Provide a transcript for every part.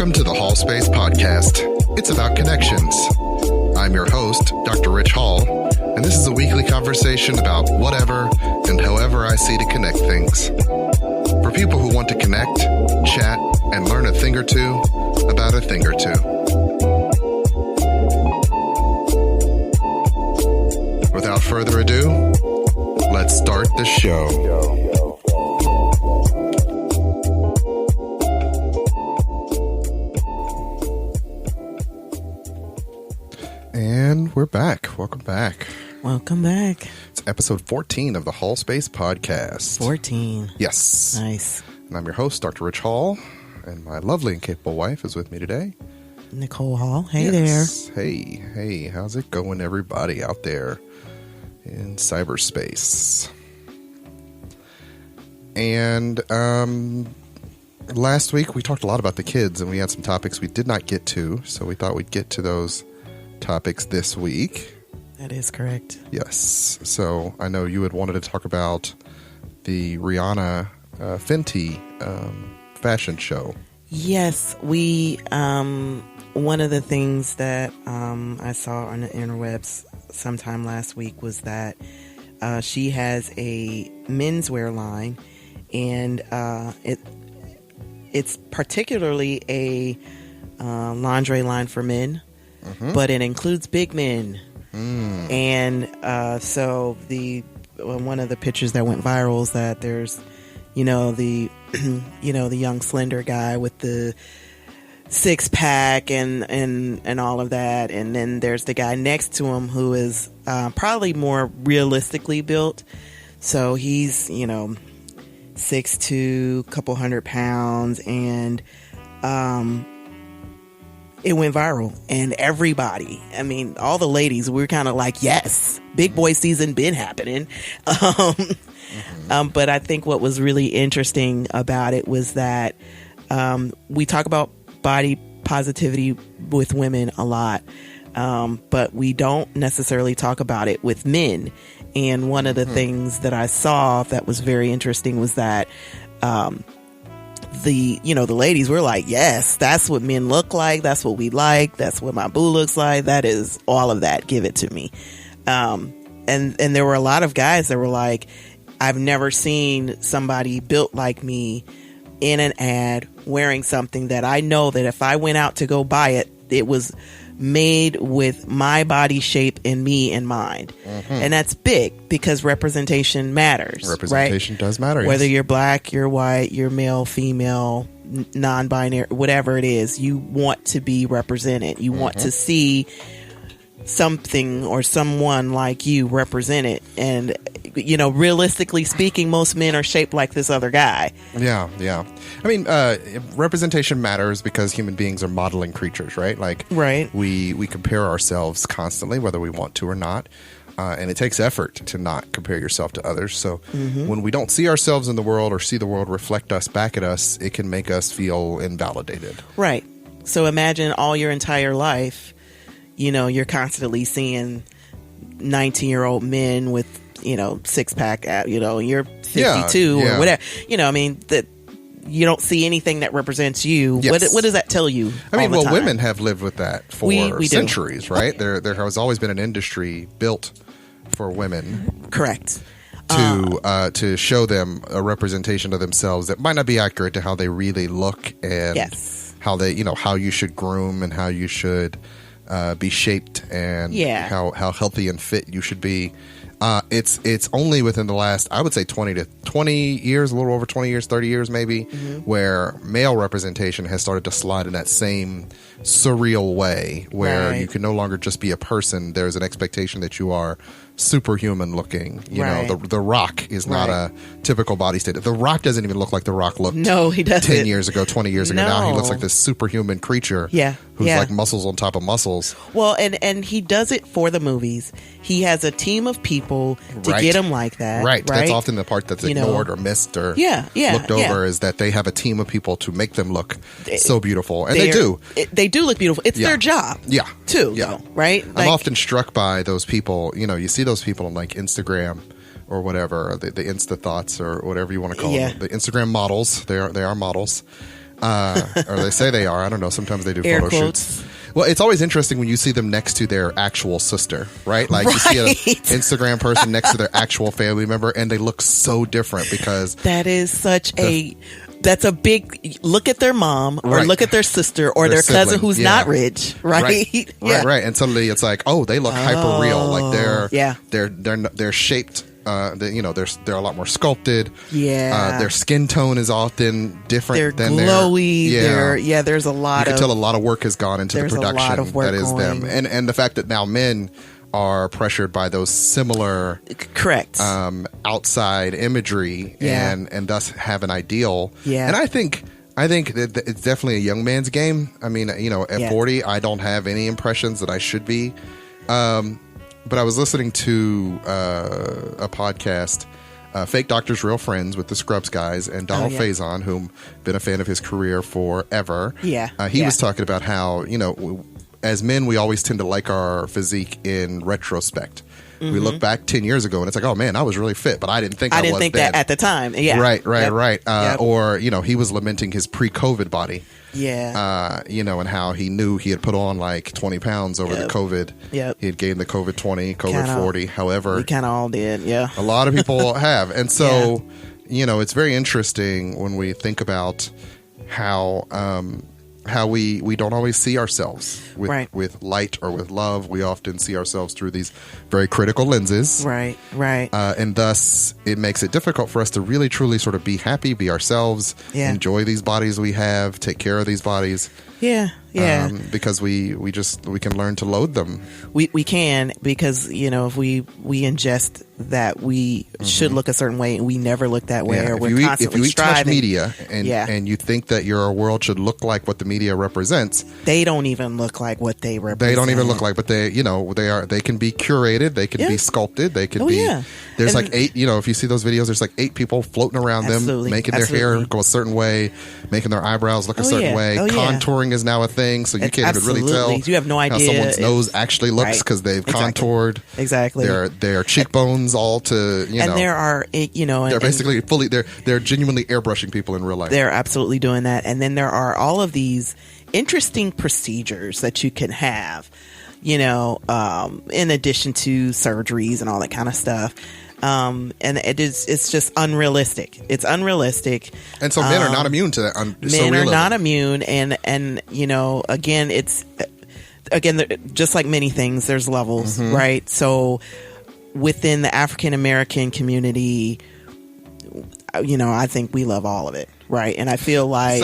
Welcome to the Hall Space Podcast. It's about connections. I'm your host, Dr. Rich Hall, and this is a weekly conversation about whatever and however I see to connect things. For people who want to connect, chat, and learn a thing or two about a thing or two. Without further ado, let's start the show. And we're back. Welcome back. Welcome back. It's episode 14 of the Hall Space Podcast. 14. Yes. Nice. And I'm your host, Dr. Rich Hall, and my lovely and capable wife is with me today. Nicole Hall. Hey yes. There. Hey. How's it going, everybody out there in cyberspace? And last week we talked a lot about the kids, and we had some topics we did not get to, so we thought we'd get to those topics this week. That is correct. Yes. So I know you had wanted to talk about the Rihanna Fenty fashion show. Yes, we one of the things that I saw on the interwebs sometime last week was that she has a menswear line, and it's particularly a lingerie line for men. Mm-hmm. But it includes big men. And so one of the pictures that went viral is that there's, the the young slender guy with the six pack and all of that, and then there's the guy next to him who is probably more realistically built. So he's 6'2", couple 100 pounds, and it went viral, and everybody, all the ladies, we were kind of like, yes, big boy season been happening. But I think what was really interesting about it was that we talk about body positivity with women a lot, but we don't necessarily talk about it with men. And one of the things that I saw that was very interesting was that the ladies were like, yes, that's what men look like. That's what we like. That's what my boo looks like. That is all of that. Give it to me. And there were a lot of guys that were like, I've never seen somebody built like me in an ad wearing something that I know that if I went out to go buy it, it was made with my body shape and me in mind. And that's big because representation matters. Representation does matter. Whether you're black, you're white, you're male, female, non-binary, whatever it is, you want to be represented. You want to see something or someone like you represented. And realistically speaking, most men are shaped like this other guy. Yeah. Representation matters because human beings are modeling creatures, right? Right. We compare ourselves constantly, whether we want to or not. And it takes effort to not compare yourself to others. So when we don't see ourselves in the world or see the world reflect us back at us, it can make us feel invalidated. Right. So imagine all your entire life, you're constantly seeing 19-year-old men with, six pack, you're 52 or whatever, that you don't see anything that represents you. Yes. What does that tell you? Women have lived with that for centuries, right? There has always been an industry built for women. Correct. To show them a representation of themselves that might not be accurate to how they really look, and how they, how you should groom and how you should be shaped, and how healthy and fit you should be. It's only within the last, I would say 20 years, a little over 20 years, 30 years maybe, where male representation has started to slide in that same surreal way where you can no longer just be a person. There's an expectation that you are superhuman looking. The Rock is not a typical body state. The Rock doesn't even look like The Rock looked. No, he doesn't. 10 years ago, 20 years ago. Now he looks like this superhuman creature. Who's like muscles on top of muscles. Well, and he does it for the movies. He has a team of people to get him like that. Right. That's often the part that's ignored or missed or looked over, is that they have a team of people to make them look so beautiful. And they do. They do look beautiful. It's their job. Too. Though, right? I'm often struck by those people. You see those people on like Instagram or whatever, the Insta thoughts or whatever you want to call them. The Instagram models. They are models. or they say they are. I don't know. Sometimes they do Air photo quotes. shoots. Well, it's always interesting when you see them next to their actual sister, right? Like you see an Instagram person next to their actual family member, and they look so different because that is such that's a big look at their mom or look at their sister or their sibling, cousin who's not rich, right? Right. And suddenly it's like, oh, they look hyper real, like they're shaped. They're a lot more sculpted. Yeah, their skin tone is often different. They're than glowy. Their there's a lot. You can tell a lot of work has gone into the production. A lot of work that is going. them, and the fact that now men are pressured by those similar correct outside imagery and thus have an ideal. Yeah, and I think that it's definitely a young man's game. I mean, at 40, I don't have any impressions that I should be. But I was listening to a podcast, Fake Doctors, Real Friends with the Scrubs guys and Donald Faison, whom been a fan of his career forever. He was talking about how, as men, we always tend to like our physique in retrospect. Mm-hmm. We look back 10 years ago and it's like, oh man, I was really fit, but I didn't think that at the time. Yeah. Right. Or, he was lamenting his pre-COVID body. Yeah. And how he knew he had put on like 20 pounds over the COVID. Yep. He had gained the COVID 20, COVID 40. However, we kind of all did. Yeah. A lot of people have. And so, it's very interesting when we think about how we don't always see ourselves with light or with love. We often see ourselves through these very critical lenses. Right. And thus, it makes it difficult for us to really, truly sort of be happy, be ourselves, enjoy these bodies we have, take care of these bodies. Yeah. Because we can learn to loathe them. We can, because if we ingest that we should look a certain way and we never look that way, or we're constantly if you eat striving. Too much media and you think that your world should look like what the media represents, they don't even look like what they represent. They don't even look like, but they can be curated, they can be sculpted, they can be. There's like 8. If you see those videos, there's like 8 people floating around them, making their hair go a certain way, making their eyebrows look a certain way. Contouring is now a thing, so you can't even really tell. You have no idea how someone's nose actually looks because they've contoured their cheekbones all to and there are they're basically fully they're genuinely airbrushing people in real life. They're absolutely doing that, and then there are all of these interesting procedures that you can have, in addition to surgeries and all that kind of stuff. And it's just unrealistic. It's unrealistic. And so men are not immune to that. Men are not immune. And again, just like many things, there's levels, right? So within the African American community, I think we love all of it. Right. And I feel like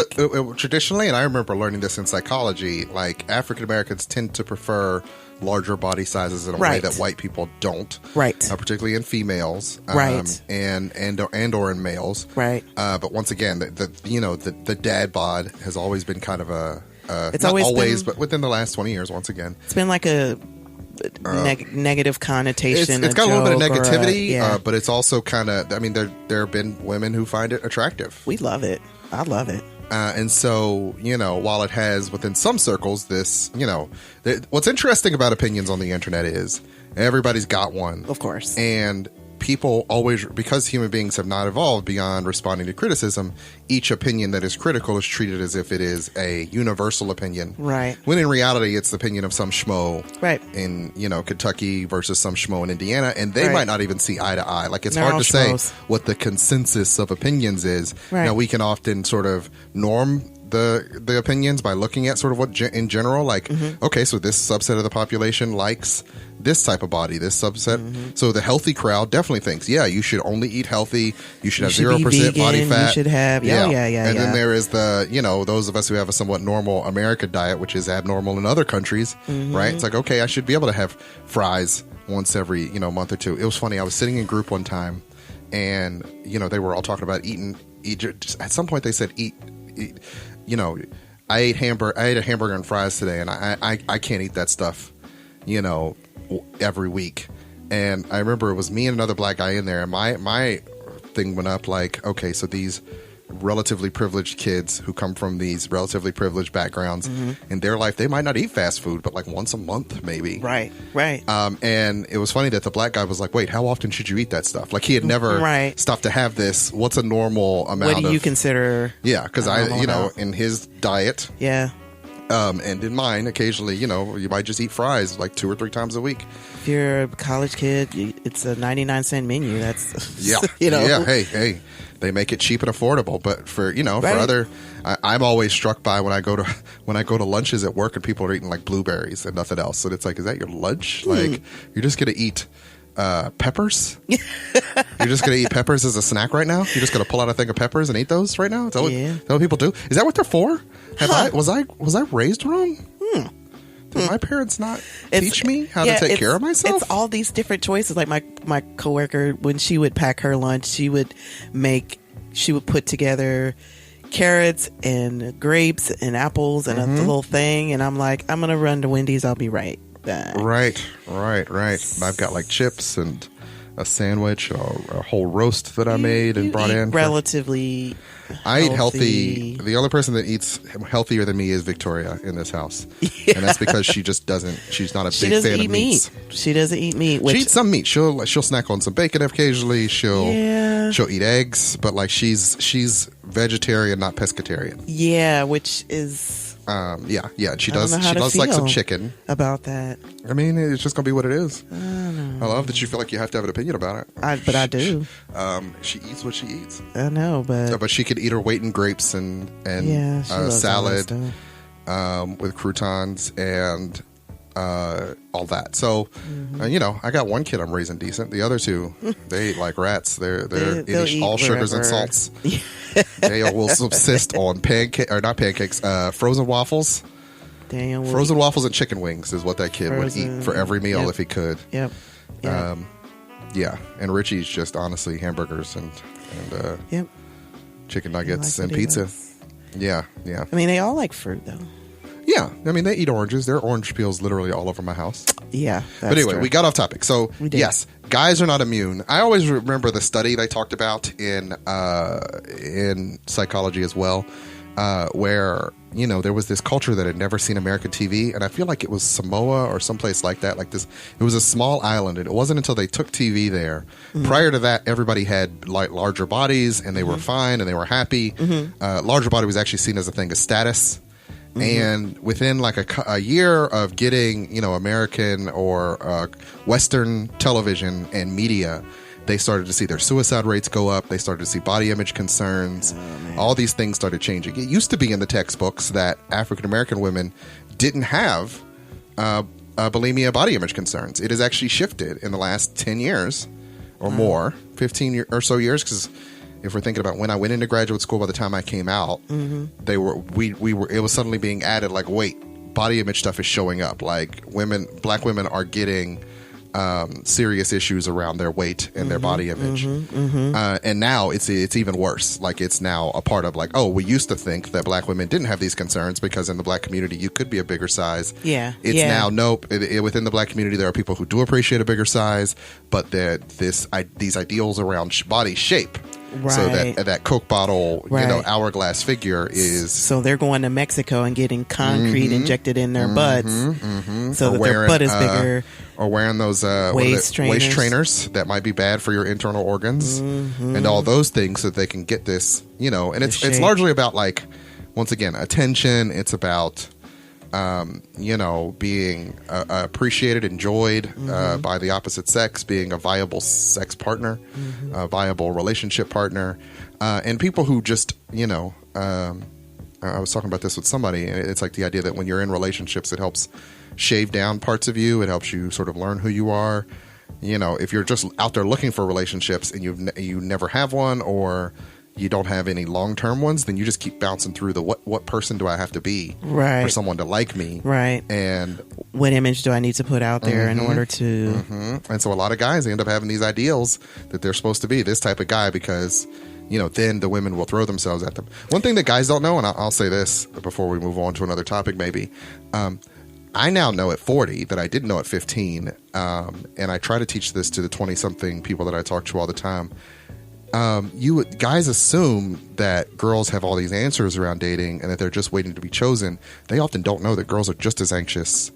traditionally, and I remember learning this in psychology, like African Americans tend to prefer larger body sizes in a way that white people don't, particularly in females, and or in males, but once again, the dad bod has always been kind of it's not always, but within the last 20 years, once again, it's been like a negative connotation. It's got a little bit of negativity, but it's also kind of. I mean, there have been women who find it attractive. We love it. I love it. And so, while it has within some circles this, what's interesting about opinions on the internet is everybody's got one. Of course. And people always, because human beings have not evolved beyond responding to criticism, each opinion that is critical is treated as if it is a universal opinion. Right. When in reality, it's the opinion of some schmo in, Kentucky versus some schmo in Indiana. And they might not even see eye to eye. Like, it's hard to schmoes. say what the consensus of opinions is. Now, we can often sort of norm the opinions by looking at sort of what in general, like, okay, so this subset of the population likes this type of body, this subset. So the healthy crowd definitely thinks, you should only eat healthy. You should have 0% body fat. You should have, And then there is the, those of us who have a somewhat normal American diet, which is abnormal in other countries, right? It's like, okay, I should be able to have fries once every, month or two. It was funny. I was sitting in group one time and, they were all talking about eating. At some point they said eat. I ate a hamburger and fries today, and I can't eat that stuff, every week. And I remember it was me and another black guy in there, and my thing went up like, okay, so these relatively privileged kids who come from these relatively privileged backgrounds. In their life, they might not eat fast food, but like once a month, maybe. Right. And it was funny that the black guy was like, wait, how often should you eat that stuff? Like he had never stopped to have this. What's a normal amount? What do you consider? Yeah, because in his diet. Yeah. And in mine, occasionally, you might just eat fries like 2 or 3 times a week. If you're a college kid, it's a 99-cent menu. That's yeah. Hey, they make it cheap and affordable. But for for other, I'm always struck by when I go to lunches at work and people are eating like blueberries and nothing else. And it's like, is that your lunch? Like you're just gonna eat peppers? You're just gonna eat peppers as a snack right now? You're just gonna pull out a thing of peppers and eat those right now? Is that what people do? Is that what they're for? Was I raised wrong? Did my parents not teach me how to take care of myself? It's all these different choices. Like my coworker, when she would pack her lunch, she would put together carrots and grapes and apples and the whole thing. And I'm like, I'm gonna run to Wendy's. I'll be right back. Right. I've got like chips and a sandwich, a whole roast that I made and brought in. Relatively. I eat healthy. The only person that eats healthier than me is Victoria in this house. Yeah. And that's because she just doesn't, she's not a big fan of meats. She doesn't eat meat. She eats some meat. She'll snack on some bacon occasionally. She'll eat eggs, but like she's vegetarian, not pescatarian. Yeah, which is... She does like some chicken about that. I mean, it's just gonna be what it is. I love that you feel like you have to have an opinion about it. I do. She eats what she eats. I know, but she could eat her weight in grapes and salad with croutons and all that. So I got one kid I'm raising decent. The other two, they eat like rats. They're eat all sugars and salts. They will subsist on frozen waffles. Frozen waffles and chicken wings is what that kid would eat for every meal if he could. Yep. And Richie's just honestly hamburgers and chicken nuggets and pizza. Yeah. I mean, they all like fruit though. Yeah, I mean, they eat oranges. There are orange peels literally all over my house. Yeah, but anyway, we got off topic. So, yes, guys are not immune. I always remember the study they talked about in psychology as well, where, there was this culture that had never seen American TV, and I feel like it was Samoa or someplace like that. Like this, it was a small island, and it wasn't until they took TV there. Prior to that, everybody had like larger bodies, and they were fine, and they were happy. Larger body was actually seen as a thing of status. And within like a year of getting, American or Western television and media, they started to see their suicide rates go up. They started to see body image concerns. All these things started changing. It used to be in the textbooks that African American women didn't have bulimia body image concerns. It has actually shifted in the last 10 years or more, 15 or so years, because if we're thinking about when I went into graduate school, by the time I came out, it was suddenly being added like, wait, body image stuff is showing up. Like black women are getting serious issues around their weight and their body image. And now it's even worse. Like it's now a part of like, oh, we used to think that black women didn't have these concerns because in the black community you could be a bigger size. It's now nope. Within the black community there are people who do appreciate a bigger size, but these ideals around body shape. Right. So that Coke bottle, hourglass figure is... So they're going to Mexico and getting concrete injected in their butts so that their butt is bigger. Or wearing those waist trainers that might be bad for your internal organs. And all those things so that they can get this, and it's largely about like, once again, attention. It's about... being appreciated, enjoyed by the opposite sex, being a viable sex partner, a viable relationship partner, and people who just, I was talking about this with somebody, and it's like the idea that when you're in relationships, it helps shave down parts of you. It helps you sort of learn who you are. If you're just out there looking for relationships and you never have one, or you don't have any long-term ones, then you just keep bouncing through the what person do I have to be for someone to like me? Right. And what image do I need to put out there in order to... And so a lot of guys end up having these ideals that they're supposed to be this type of guy because, then the women will throw themselves at them. One thing that guys don't know, and I'll say this before we move on to another topic maybe, I now know at 40 that I didn't know at 15, and I try to teach this to the 20-something people that I talk to all the time. guys assume that girls have all these answers around dating and that they're just waiting to be chosen. They often don't know that girls are just as anxious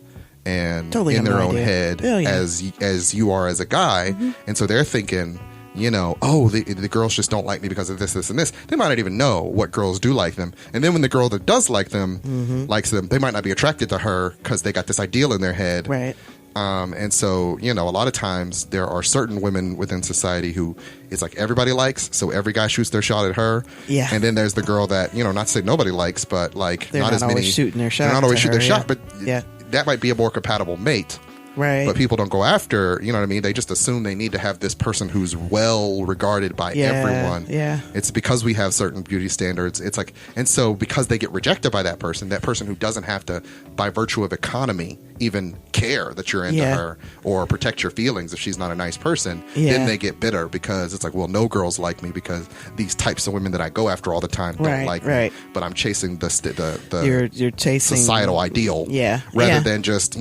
and totally in their own head as you are as a guy. And so they're thinking, the girls just don't like me because of this, this, and this. They might not even know what girls do like them. And then when the girl that does like them likes them, they might not be attracted to her because they got this ideal in their head. Right. And so, a lot of times there are certain women within society who it's like everybody likes, so every guy shoots their shot at her. Yeah. And then there's the girl that, not to say nobody likes, but like they're not as many shooting their shot. They're not always shooting their shot, but yeah. That might be a more compatible mate. Right. But people don't go after, you know what I mean? They just assume they need to have this person who's well regarded by everyone. Yeah. It's because we have certain beauty standards. It's like, and so because they get rejected by that person who doesn't have to, by virtue of economy, even care that you're into her or protect your feelings if she's not a nice person, then they get bitter because it's like, well, no girls like me because these types of women that I go after all the time don't like me. But I'm chasing you're chasing societal ideal. Yeah. Rather than just,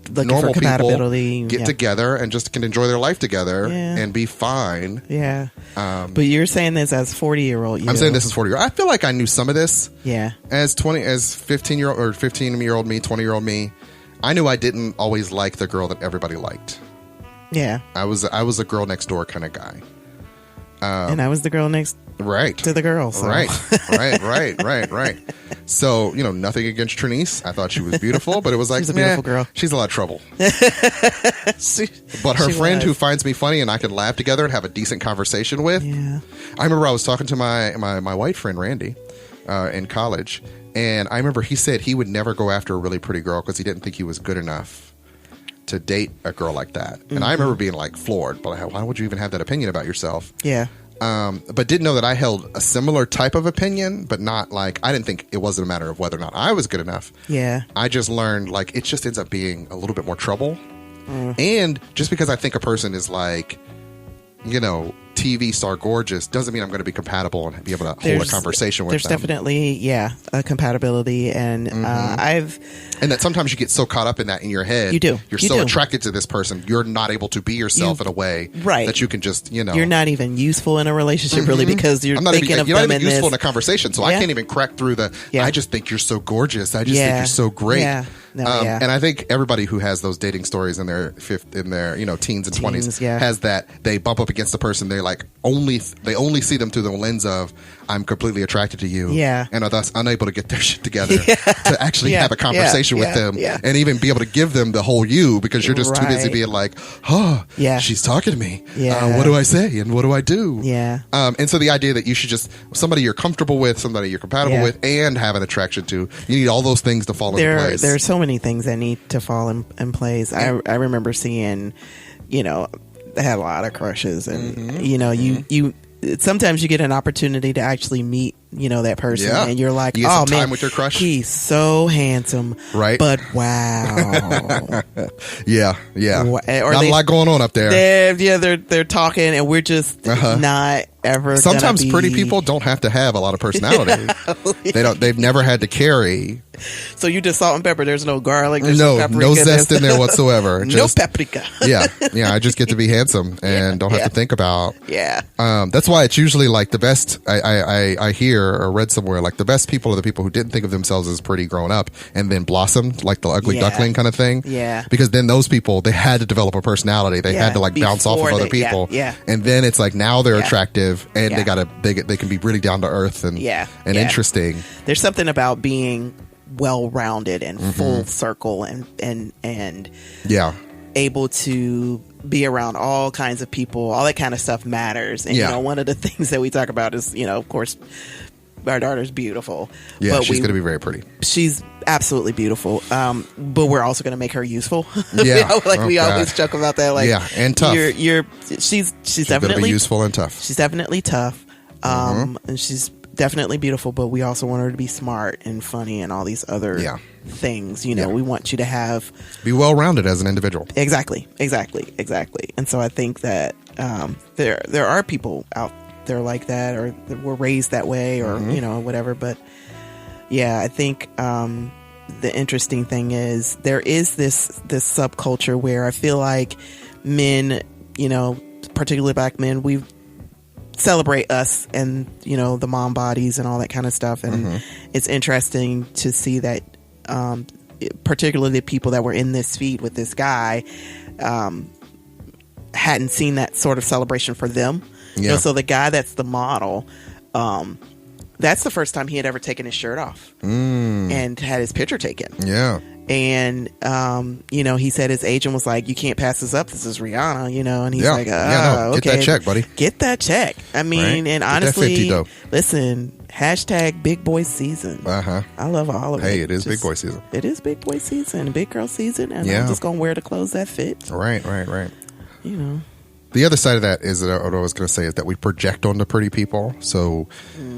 looking normal for compatibility, people get together and just can enjoy their life together and be fine. Yeah. But you're saying this as 40-year-old. I'm saying this as 40-year-old. I feel like I knew some of this. Yeah. As 15-year-old or 15-year-old me, 20-year-old me, I knew I didn't always like the girl that everybody liked. Yeah. I was a girl next door kind of guy. And I was the girl next to the girl. So. Right. So, nothing against Trinice. I thought she was beautiful, but it was like, she's a beautiful girl. She's a lot of trouble. But her friend who finds me funny and I can laugh together and have a decent conversation with. Yeah. I remember I was talking to my white friend, Randy, in college. And I remember he said he would never go after a really pretty girl because he didn't think he was good enough to date a girl like that. And I remember being like floored, but why would you even have that opinion about yourself? Yeah. But didn't know that I held a similar type of opinion, but not like, I didn't think it wasn't a matter of whether or not I was good enough. Yeah. I just learned like it just ends up being a little bit more trouble. And just because I think a person is like, TV star gorgeous doesn't mean I'm going to be compatible and be able to hold a conversation with them. There's definitely, a compatibility. And and that sometimes you get so caught up in that in your head. You do. You're so attracted to this person, you're not able to be yourself in a way that you can just, You're not even useful in a relationship really because you're thinking of them in this. You're not even useful in a conversation, so I can't even crack through I just think you're so gorgeous. I just think you're so great. Yeah. No, and I think everybody who has those dating stories in their teens and 20s has that. They bump up against the person they like only see them through the lens of I'm completely attracted to you, and are thus unable to get their shit together to actually have a conversation with them and even be able to give them the whole you because you're just too busy being like, she's talking to me. What do I say and what do I do? And so the idea that you should just somebody you're comfortable with, somebody you're compatible with, and have an attraction to, you need all those things to fall into place. There's so many things that need to fall in place. I remember seeing, I had a lot of crushes, and you sometimes you get an opportunity to actually meet that person, and you're like, you get some time with your crush. He's so handsome, right? But wow, yeah. Or not a lot going on up there. They're talking, and we're just not ever. Sometimes pretty people don't have to have a lot of personality. They've never had to carry. So you just salt and pepper. There's no garlic. There's no zest in there whatsoever. No paprika. yeah. I just get to be handsome and don't have to think about. Yeah. That's why it's usually like the best. I hear or read somewhere like the best people are the people who didn't think of themselves as pretty growing up and then blossomed, like the ugly duckling kind of thing. Yeah. Because then those people, they had to develop a personality. They had to like bounce off of other people. Yeah. And then it's like now they're attractive and they can be really down to earth and interesting. There's something about being well-rounded and full circle and able to be around all kinds of people. All that kind of stuff matters. And one of the things that we talk about is, of course, our daughter's beautiful. Yeah, but she's going to be very pretty. She's absolutely beautiful. But we're also going to make her useful. Yeah, we always joke about that. Like, and tough. She's definitely going to be useful and tough. She's definitely tough. And she's definitely beautiful, but we also want her to be smart and funny and all these other things. We want you to be well-rounded as an individual. Exactly. And so I think that there are people out there like that, or that were raised that way, or whatever. But I think the interesting thing is there is this subculture where I feel like men, particularly black men, we've celebrate us and, you know, the mom bodies and all that kind of stuff. And it's interesting to see that, particularly the people that were in this feed with this guy, hadn't seen that sort of celebration for them. Yeah. You know, so the guy that's the model, that's the first time he had ever taken his shirt off and had his picture taken. Yeah. And, you know, he said his agent was like, you can't pass this up. This is Rihanna, you know, and he's like, no, okay. Get that check, buddy. Get that check. I mean, right? And honestly, listen, hashtag big boy season. I love all of it. Hey, it is big boy season. It is big boy season, big girl season. And I'm just going to wear the clothes that fit. Right. You know. The other side of that is that what I was going to say is that we project onto pretty people. So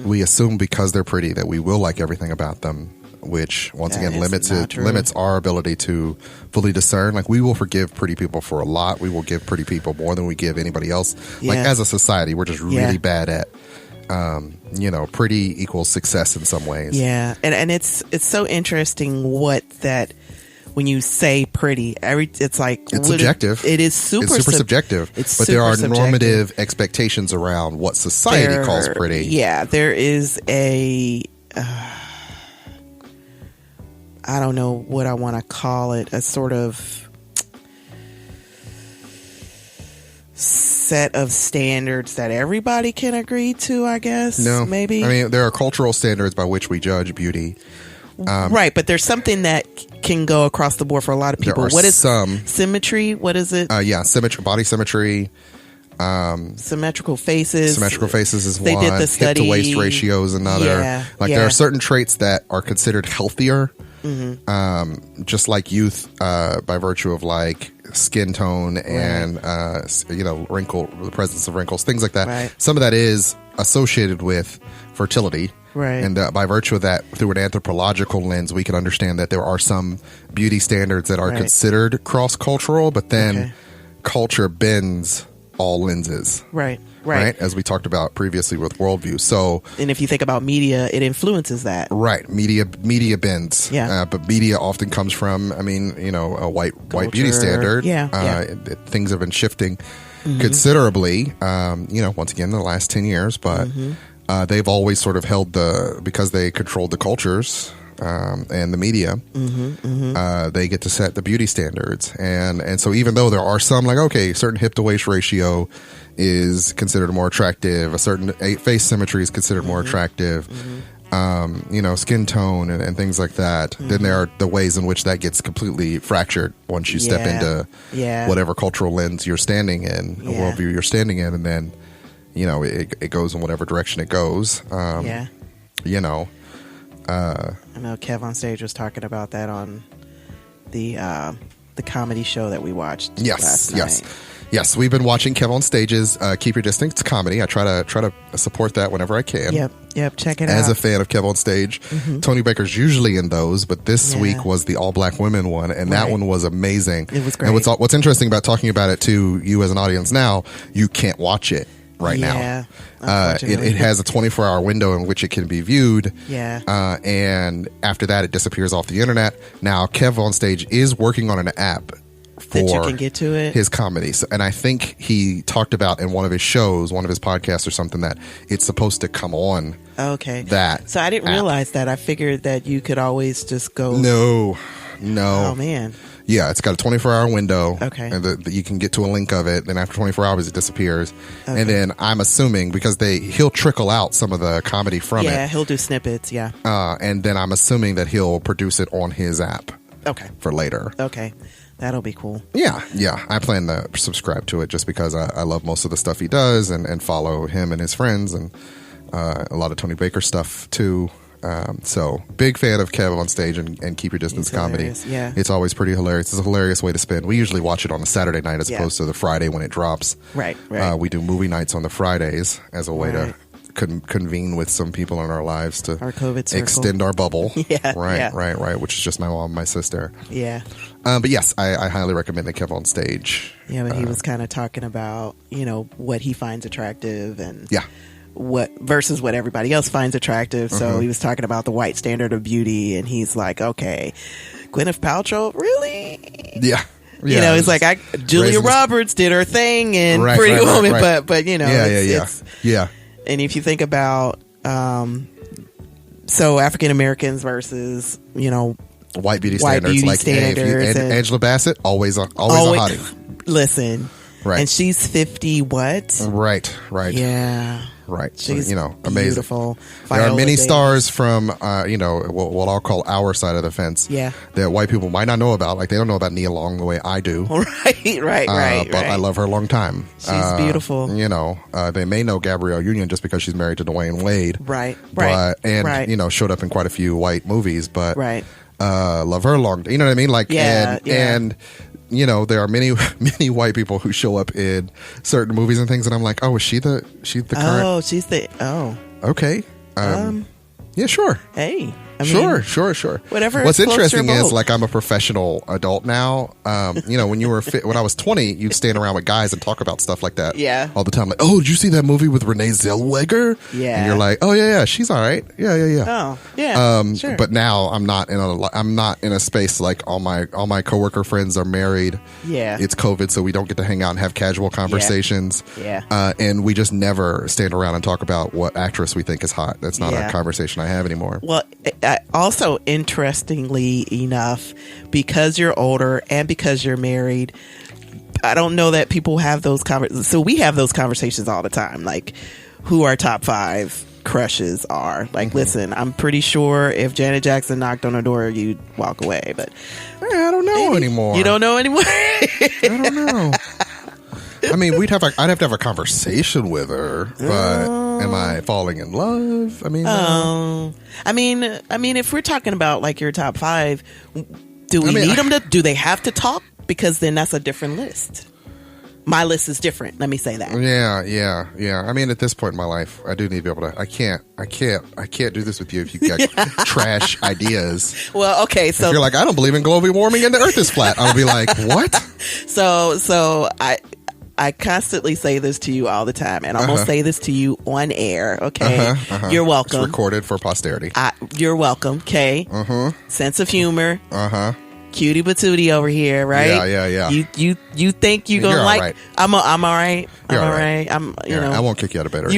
we assume because they're pretty that we will like everything about them, which once again limits our ability to fully discern. Like, we will forgive pretty people for a lot. We will give pretty people more than we give anybody else. Like, as a society, we're just really bad at, you know, pretty equals success in some ways. Yeah. And it's so interesting what that, when you say pretty, it's like, it's subjective. It is super subjective. But there are normative expectations around what society calls pretty. Yeah, there is a I don't know what I want to call it, a sort of set of standards that everybody can agree to, I guess. No, maybe. I mean, there are cultural standards by which we judge beauty. Right, but there's something that can go across the board for a lot of people. What is symmetry? What is it? Symmetry, body symmetry. Symmetrical faces. Symmetrical faces is they one. Did the study. Hip to waist ratio is another. There are certain traits that are considered healthier, just like youth, by virtue of like skin tone and you know, the presence of wrinkles, things like that. Right. Some of that is associated with fertility. Right. And by virtue of that, through an anthropological lens, we can understand that there are some beauty standards that are considered cross-cultural, but then culture bends all lenses. Right. As we talked about previously with worldview. So, and if you think about media, it influences that. Right. Media bends. Yeah. But media often comes from, I mean, you know, a white beauty standard. Things have been shifting considerably, you know, once again, in the last 10 years, but they've always sort of held because they controlled the cultures and the media, they get to set the beauty standards. And so even though there are some, like, okay, certain hip to waist ratio is considered more attractive, a certain face symmetry is considered more attractive, you know, skin tone and things like that, then there are the ways in which that gets completely fractured once you step into whatever cultural lens you're standing in, a worldview you're standing in, and then, you know, it goes in whatever direction it goes. You know, I know Kev on Stage was talking about that on the comedy show that we watched last night. Yes, we've been watching Kev on Stage's Keep Your Distance comedy. I try to support that whenever I can. Yep, check it out. As a fan of Kev on Stage, Tony Baker's usually in those, but this week was the all black women one, and that one was amazing. It was great. And what's interesting about talking about it to you as an audience now, you can't watch it right now. It has a 24-hour window in which it can be viewed. And after that, it disappears off the internet. Now, Kev on Stage is working on an app that you can get to it, his comedies, and I think he talked about in one of his shows, one of his podcasts or something, that it's supposed to come on. That. So I didn't realize that. I figured that you could always just go. No. Oh man. Yeah, it's got a 24-hour window. Okay. And you can get to a link of it. Then after 24 hours, it disappears. Okay. And then I'm assuming, because he'll trickle out some of the comedy from it. Yeah, he'll do snippets, and then I'm assuming that he'll produce it on his app. Okay. For later. Okay. That'll be cool. Yeah. I plan to subscribe to it just because I love most of the stuff he does and follow him and his friends and a lot of Tony Baker stuff too. So big fan of Kev on Stage and Keep Your Distance comedy. Yeah. It's always pretty hilarious. It's a hilarious way to spend. We usually watch it on a Saturday night as opposed to the Friday when it drops. Right. We do movie nights on the Fridays as a way to convene with some people in our lives to our COVID circle. Extend our bubble. Right. Which is just my mom and my sister. Yeah. But yes, I highly recommend the Kev on Stage. Yeah, but he was kind of talking about, you know, what he finds attractive and what versus what everybody else finds attractive. So he was talking about the white standard of beauty, and he's like, okay, Gwyneth Paltrow, really? Yeah. You know, it's like Julia Roberts did her thing in Pretty Woman, but you know, yeah. And if you think about so African Americans versus, you know, white beauty standards, like Angela Bassett, always a hottie. Listen, right? And she's 50. What? Right. Yeah. Right. She's, so, you know, amazing. Beautiful. There are many stars from, you know, what I'll call our side of the fence. Yeah. That white people might not know about. Like, they don't know about Nia Long the way I do. Right. But I love her a long time. She's beautiful. You know, they may know Gabrielle Union just because she's married to Dwayne Wade. Right. You know, showed up in quite a few white movies. But love her long. You know what I mean? Like, and you know, there are many white people who show up in certain movies and things, and I'm like, oh, is she the current? Oh, she's the okay. Yeah, sure. Hey, I mean, sure. Whatever. What's interesting is, like, I'm a professional adult now. You know, when you were when I was 20, you'd stand around with guys and talk about stuff like that. Yeah. All the time, like, oh, did you see that movie with Renee Zellweger? Yeah. And you're like, oh yeah, she's all right. Yeah. Oh yeah. Sure. But now I'm not in a space like all my coworker friends are married. Yeah. It's COVID, so we don't get to hang out and have casual conversations. Yeah. And we just never stand around and talk about what actress we think is hot. That's not a conversation I have anymore. Well, also, interestingly enough, because you're older and because you're married, I don't know that people have those conversations. So we have those conversations all the time, like who our top 5 crushes are. Like, listen, I'm pretty sure if Janet Jackson knocked on her door, you'd walk away. But I don't know anymore. You don't know anymore? I don't know. I mean, I'd have to have a conversation with her, but am I falling in love? I mean, I mean, if we're talking about like your top 5, do we need them to? Do they have to talk? Because then that's a different list. My list is different. Let me say that. Yeah. I mean, at this point in my life, I do need to be able to. I can't do this with you if you got trash ideas. Well, okay. So if you're like, I don't believe in global warming and the Earth is flat, I'll be like, what? So I constantly say this to you all the time, and I'm going to say this to you on air, okay? You're welcome. It's recorded for posterity. You're welcome, okay? Sense of humor. Cutie patootie over here, right? Yeah. You think you're going to like... Right. I'm all right. I'm all right. You know. I won't kick you out of bed or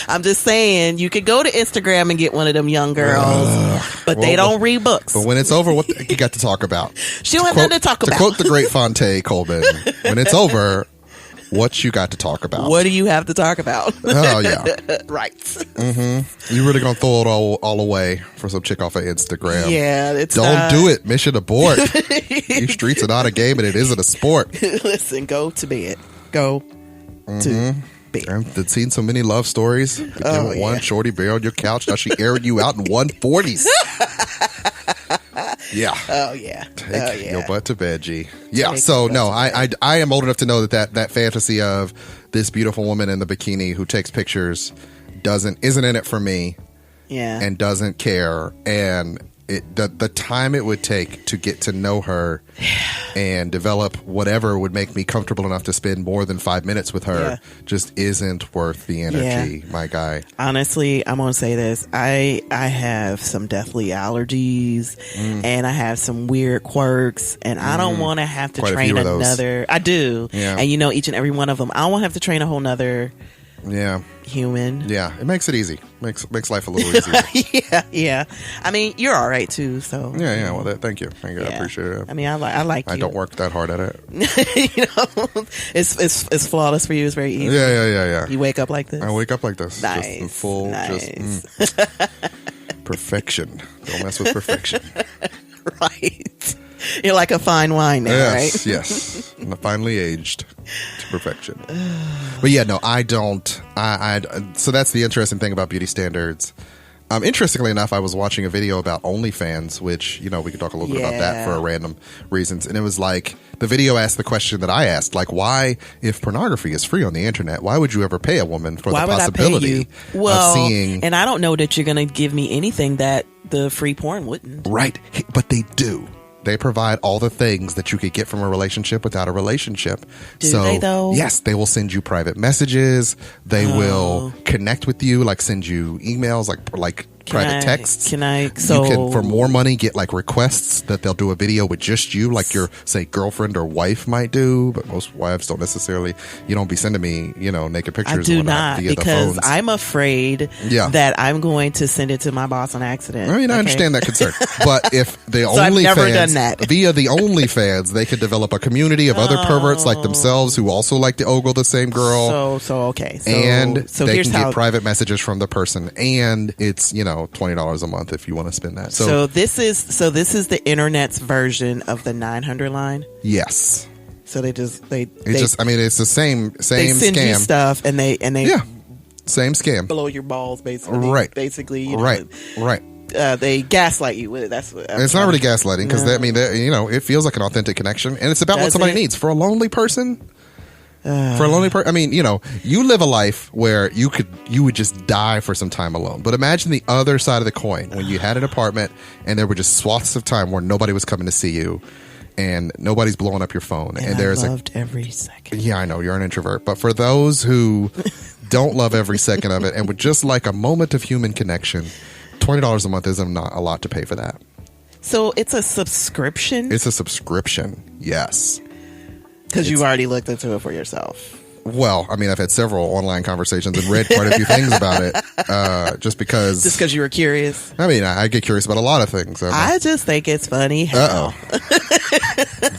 I'm just saying, you could go to Instagram and get one of them young girls, but they don't read books. But when it's over, what you got to talk about? She don't have nothing to talk about. To quote the great Fonte Colvin, when it's over, what you got to talk about? What do you have to talk about? Oh, yeah. Right. You really going to throw it all away for some chick off of Instagram? Yeah. Don't do it. Mission abort. These streets are not a game and it isn't a sport. Listen, go to bed. Go to bed. I've seen so many love stories. One shorty buried on your couch. Now she aired you out in 140s. Yeah. Oh yeah. Take your butt to bed, G. Yeah. So no, I am old enough to know that fantasy of this beautiful woman in the bikini who takes pictures isn't in it for me. Yeah. And doesn't care. And the time it would take to get to know her and develop whatever would make me comfortable enough to spend more than 5 minutes with her just isn't worth the energy, my guy. Honestly, I'm gonna say this. I have some deathly allergies and I have some weird quirks, and I don't want to have to train another. I do. Yeah. And you know, each and every one of them, I don't want to have to train a whole nother human. Yeah, it makes it easy. Makes life a little easier. Yeah. I mean, you're all right too. So yeah. Well, thank you. I appreciate it. I mean, I like you. I don't work that hard at it. You know, it's flawless for you. It's very easy. Yeah. You wake up like this. I wake up like this. Nice. Just in full. Nice. Just perfection. Don't mess with perfection. Right. You're like a fine wine now, right? Yes. Finely aged to perfection. But yeah, no, I don't. So that's the interesting thing about beauty standards. Interestingly enough, I was watching a video about OnlyFans, which, you know, we could talk a little bit about that for random reasons. And it was like, the video asked the question that I asked, like, why, if pornography is free on the internet, why would you ever pay a woman for the possibility of seeing... And I don't know that you're going to give me anything that the free porn wouldn't. Right. But they do. They provide all the things that you could get from a relationship without a relationship. Do they, though? Yes, they will send you private messages. They will connect with you, like send you emails, like private texts. You can, for more money, get like requests that they'll do a video with just you, like your, say, girlfriend or wife might do, but most wives don't necessarily, you don't be sending me, naked pictures. I do not, because I'm afraid that I'm going to send it to my boss on accident. I mean, I understand that concern, but if the I've never done that. Via the OnlyFans, they could develop a community of other perverts like themselves who also like to ogle the same girl. Okay. And they can get private messages from the person, and it's $20 a month if you want to spend that. So this is the internet's version of the 900 line. Yes. So it's the same they send scam. You stuff and they same scam. Blow your balls basically. Right. Basically, right. They gaslight you with it. That's what it's not really gaslighting, because it feels like an authentic connection, and it's about what somebody needs. For a lonely person, you live a life where you would just die for some time alone. But imagine the other side of the coin, when you had an apartment and there were just swaths of time where nobody was coming to see you and nobody's blowing up your phone. And I loved every second. Yeah, I know, you're an introvert. But for those who don't love every second of it and would just like a moment of human connection, $20 a month is not a lot to pay for that. So it's a subscription? It's a subscription, yes. Because you've already looked into it for yourself. Well, I mean, I've had several online conversations and read quite a few things about it. Just because you were curious. I mean, I get curious about a lot of things. I just think it's funny. Uh-oh.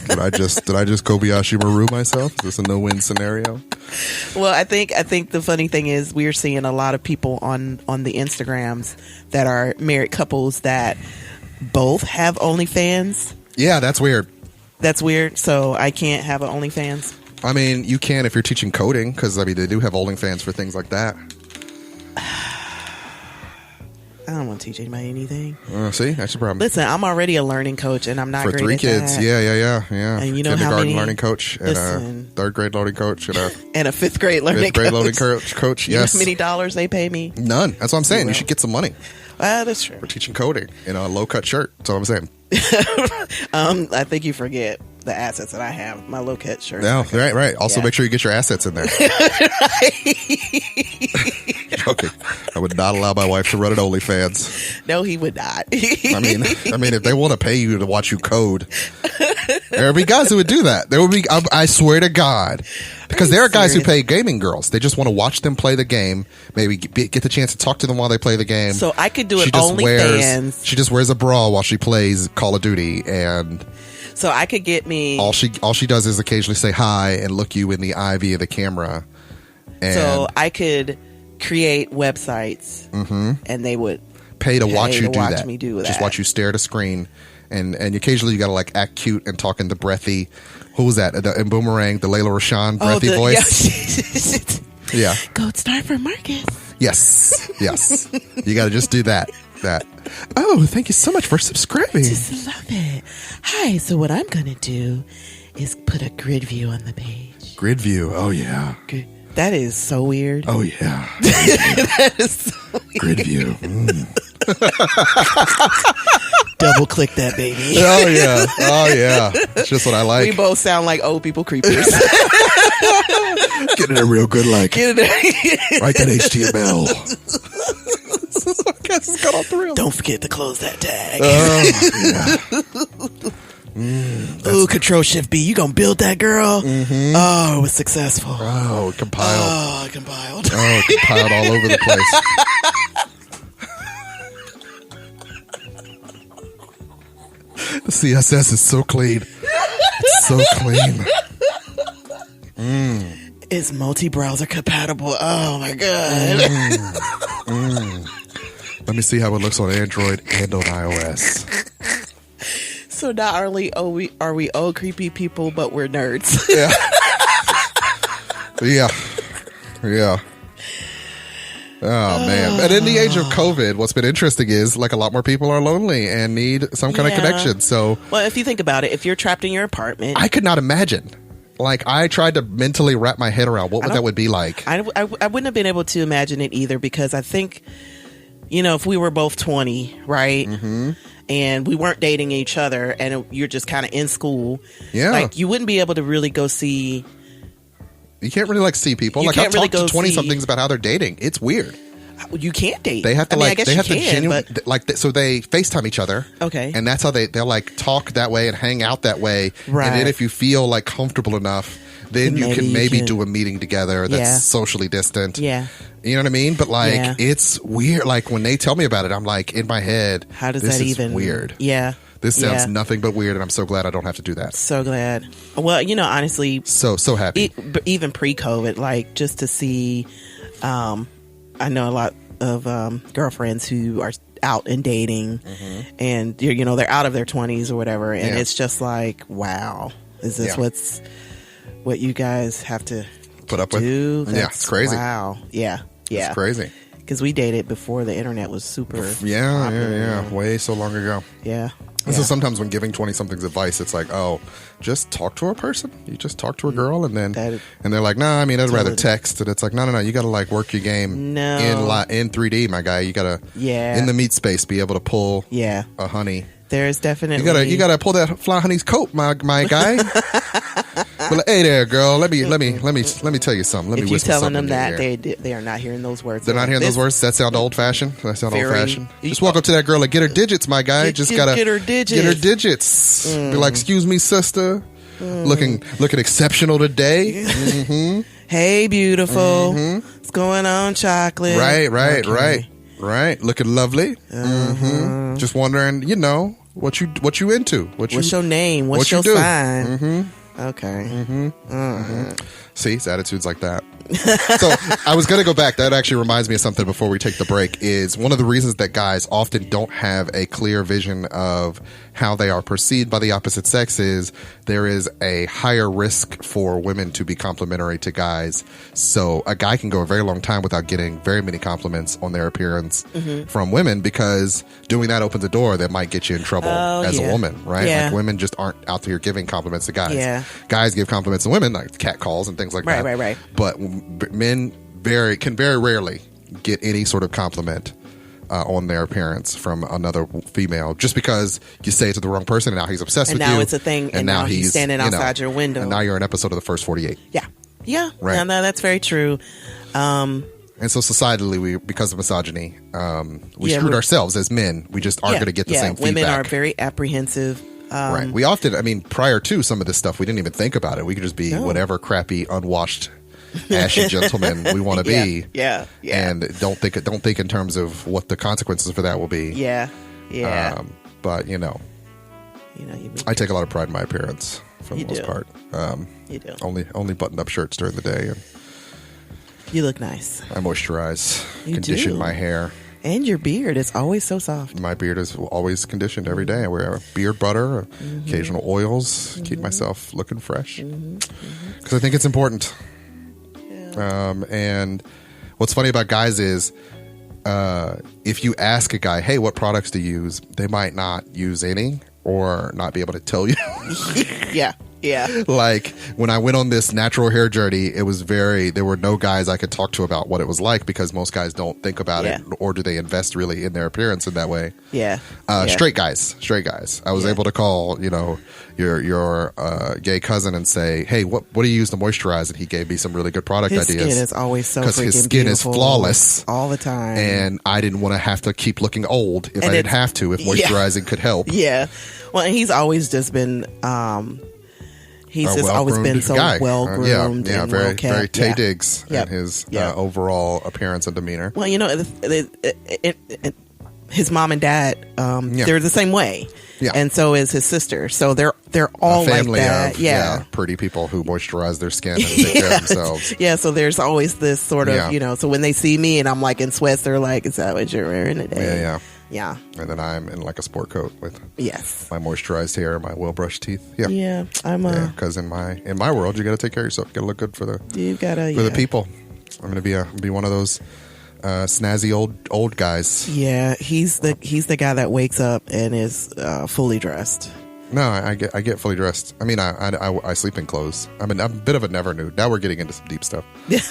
Did I just Kobayashi Maru myself? Is this a no-win scenario? Well, I think the funny thing is we're seeing a lot of people on the Instagrams that are married couples that both have OnlyFans. Yeah, that's weird. That's weird. So I can't have an OnlyFans. I mean, you can if you're teaching coding, because they do have OnlyFans for things like that. I don't want to teach anybody anything. See, that's the problem. Listen, I'm already a learning coach, and I'm not for great 3 at kids. That. Yeah. And you know kindergarten learning coach, and a 3rd grade learning coach, and a and a 5th grade learning coach. Yes. You know how many dollars they pay me? None. That's what I'm saying. 0. You should get some money. That's true. For teaching coding in a low cut shirt. That's what I'm saying. I think you forget the assets that I have. My low cut shirt. No, right. Also, make sure you get your assets in there. Okay, I would not allow my wife to run an OnlyFans. No, he would not. I mean, if they want to pay you to watch you code, there would be guys who would do that. There would be. I swear to God, because there are guys who pay gaming girls. They just want to watch them play the game. Maybe get the chance to talk to them while they play the game. So I could do it OnlyFans. She just wears a bra while she plays Call of Duty, and so I could get me. All she does is occasionally say hi and look you in the eye via the camera. And so I could create websites, and they would pay to watch you me do that. Just watch you stare at a screen, and occasionally you got to like act cute and talk in the breathy. Who was that? In Boomerang, the Layla Rashawn breathy voice. Yeah. Gold star for Marcus. Yes. You got to just do that. Oh, thank you so much for subscribing. Just love it. Hi. So what I'm gonna do is put a grid view on the page. Grid view. Oh yeah. That is so weird. Oh yeah. That is so weird. Grid view. Double click that baby. Oh yeah. It's just what I like. We both sound like old people creepers. Get it a real good like. Write that HTML. This got off the rails. Don't forget to close that tag. Ooh, Control Shift B. You gonna build that, girl? Oh, it was successful. Oh, compiled. Oh, compiled all over the place. The CSS is so clean. It's so clean. It's multi-browser compatible. Oh my god. Let me see how it looks on Android and on iOS. So not only are we old creepy people, but we're nerds. Yeah. Oh man. And in the age of COVID, what's been interesting is like a lot more people are lonely and need some kind of connection. So, well, if you think about it, if you're trapped in your apartment, I could not imagine. Like, I tried to mentally wrap my head around what that would be like. I wouldn't have been able to imagine it either, because I think, if we were both 20, right? And we weren't dating each other, and you're just kind of in school. Yeah. Like, you wouldn't be able to really go see. You can't really, see people. I've talked to 20-somethings about how they're dating. It's weird. You can't date. They have to I guess they you have to can, genuinely but... like. So they FaceTime each other. Okay. And that's how they'll like talk that way and hang out that way. Right. And then if you feel like comfortable enough, then you can maybe do a meeting together that's socially distant. Yeah. You know what I mean? But like, it's weird. Like when they tell me about it, I'm like in my head, how does this that is even weird? Yeah. This sounds nothing but weird, and I'm so glad I don't have to do that. So glad. Well, honestly, so happy. Even pre-COVID, like just to see, I know a lot of girlfriends who are out and dating, and they're out of their 20s or whatever, and it's just like, wow, is this what you guys have to put up with? Yeah, it's crazy. Wow, yeah, it's crazy. Because we dated before the internet was super popular. Yeah, way so long ago. Yeah. So sometimes when giving 20-somethings advice, it's like, oh, just talk to a person. You just talk to a girl, and then and they're like, nah, I mean, I'd rather text. And it's like, no, you got to like work your game in 3D, my guy. You got to in the meat space be able to pull a honey. There's definitely you gotta pull that fly honey's coat, my guy. But like, hey there, girl. Let me tell you something. Let me whisper something. If you're telling them that, they are not hearing those words. They're not hearing those words. That sound old fashioned. That sound old fashioned. Just walk up to that girl and get her digits, my guy. Just gotta get her digits. Get her digits. Be like, excuse me, sister. Looking exceptional today. Hey, beautiful. What's going on, chocolate? Right. Looking lovely. Just wondering, what you into? What's your name? What's your sign? Okay. See, it's attitudes like that. So I was going to go back. That actually reminds me of something before we take the break. Is one of the reasons that guys often don't have a clear vision of how they are perceived by the opposite sex is there is a higher risk for women to be complimentary to guys. So a guy can go a very long time without getting very many compliments on their appearance from women, because doing that opens a door that might get you in trouble as a woman, right? Yeah. Like women just aren't out here giving compliments to guys. Yeah. Guys give compliments to women, like cat calls and things like that. Right. But men can very rarely get any sort of compliment on their appearance from another female, just because you say it to the wrong person and now he's obsessed with you. And now it's a thing, and now he's standing outside your window. And now you're an episode of the First 48. Yeah. Right. No, that's very true. And so societally, because of misogyny, we screwed ourselves as men. We just aren't going to get the same feedback. Women are very apprehensive. Right. We often, prior to some of this stuff, we didn't even think about it. We could just be whatever crappy, unwashed, ashy gentleman we want to be. Yeah. And don't think in terms of what the consequences for that will be. Yeah. But I take a lot of pride in my appearance for the most part. You do. Only buttoned up shirts during the day. And you look nice. I moisturize, condition my hair. And your beard is always so soft. My beard is always conditioned every day. I wear beard butter, occasional oils, keep myself looking fresh. Because I think it's important. And what's funny about guys is if you ask a guy, hey, what products do you use? They might not use any or not be able to tell you. Yeah. Like when I went on this natural hair journey, there were no guys I could talk to about what it was like, because most guys don't think about it, or do they invest really in their appearance in that way. Straight guys. I was able to call, your gay cousin and say, hey, what do you use to moisturize? And he gave me some really good product ideas. His skin is always so freaking beautiful. Because his skin is flawless. All the time. And I didn't want to have to keep looking old if I didn't have to, if moisturizing could help. Yeah. Well, and he's always just been... He's just always been so well groomed. And very Tay Yeah. Diggs in his overall appearance and demeanor. Well, his mom and dad, they're the same way. Yeah. And so is his sister. So they're all a family like that. of pretty people who moisturize their skin and take care of themselves. Yeah, so there's always this sort of, so when they see me and I'm like in sweats, they're like, is that what you're wearing today? Yeah. And then I'm in like a sport coat with my moisturized hair, my well brushed teeth. Yeah. Because in my world, you got to take care of yourself. You got to look good for the people. I'm going to be one of those snazzy old guys. Yeah, he's the guy that wakes up and is fully dressed. No, I get fully dressed. I mean, I sleep in clothes. I'm a bit of a never nude. Now we're getting into some deep stuff. Bit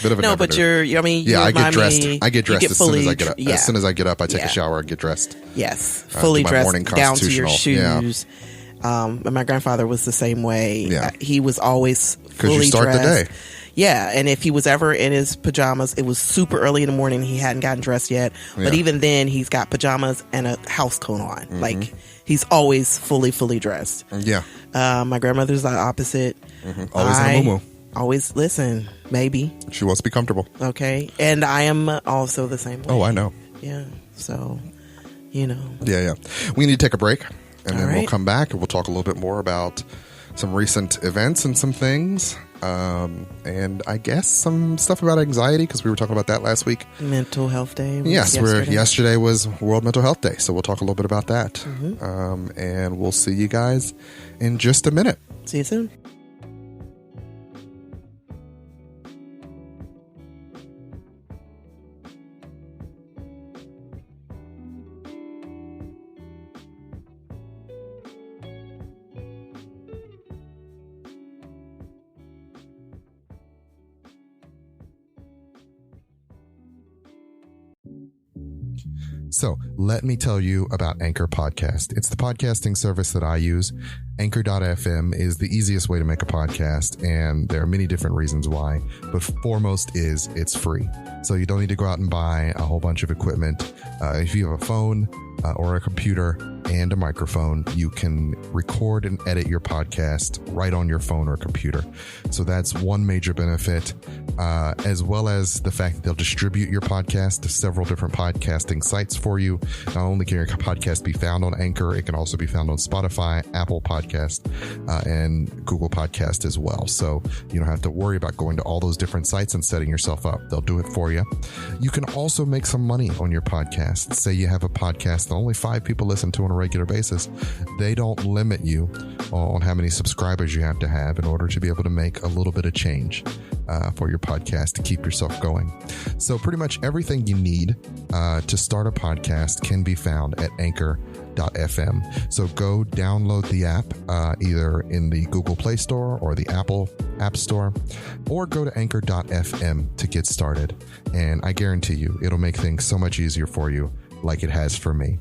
of a no, but nude. I get dressed. I get dressed as soon as I get up. As soon as I get up, I take a shower and get dressed. Yes, fully dressed down to your shoes. And my grandfather was the same way. Yeah. He was always fully because you start dressed. the day. Yeah, and if he was ever in his pajamas, it was super early in the morning. He hadn't gotten dressed yet. But even then, he's got pajamas and a house coat on. Like, he's always fully dressed. Yeah. My grandmother's the opposite. Always in a muumuu. Always, listen, maybe. She wants to be comfortable. Okay. And I am also the same way. Oh, I know. Yeah. So, you know. Yeah. We need to take a break. And then All right. we'll come back and we'll talk a little bit more about some recent events and some things. And I guess some stuff about anxiety, because we were talking about that last week. Mental Health Day. Yes, yesterday was World Mental Health Day. So we'll talk a little bit about that. And we'll see you guys in just a minute. See you soon. So let me tell you about Anchor Podcast. It's the podcasting service that I use. Anchor.fm is the easiest way to make a podcast, and there are many different reasons why, but foremost is it's free. So you don't need to go out and buy a whole bunch of equipment. If you have a phone or a computer and a microphone, you can record and edit your podcast right on your phone or computer. So that's one major benefit, as well as the fact that they'll distribute your podcast to several different podcasting sites for you. Not only can your podcast be found on Anchor, it can also be found on Spotify, Apple Podcast, and Google Podcast as well. So you don't have to worry about going to all those different sites and setting yourself up. They'll do it for you. You can also make some money on your podcast. Say you have a podcast that only 5 people listen to on a regular basis. They don't limit you on how many subscribers you have to have in order to be able to make a little bit of change for your podcast to keep yourself going. So pretty much everything you need to start a podcast can be found at Anchor.fm. So go download the app either in the Google Play Store or the Apple App Store, or go to Anchor.fm to get started. And I guarantee you, it'll make things so much easier for you, like it has for me.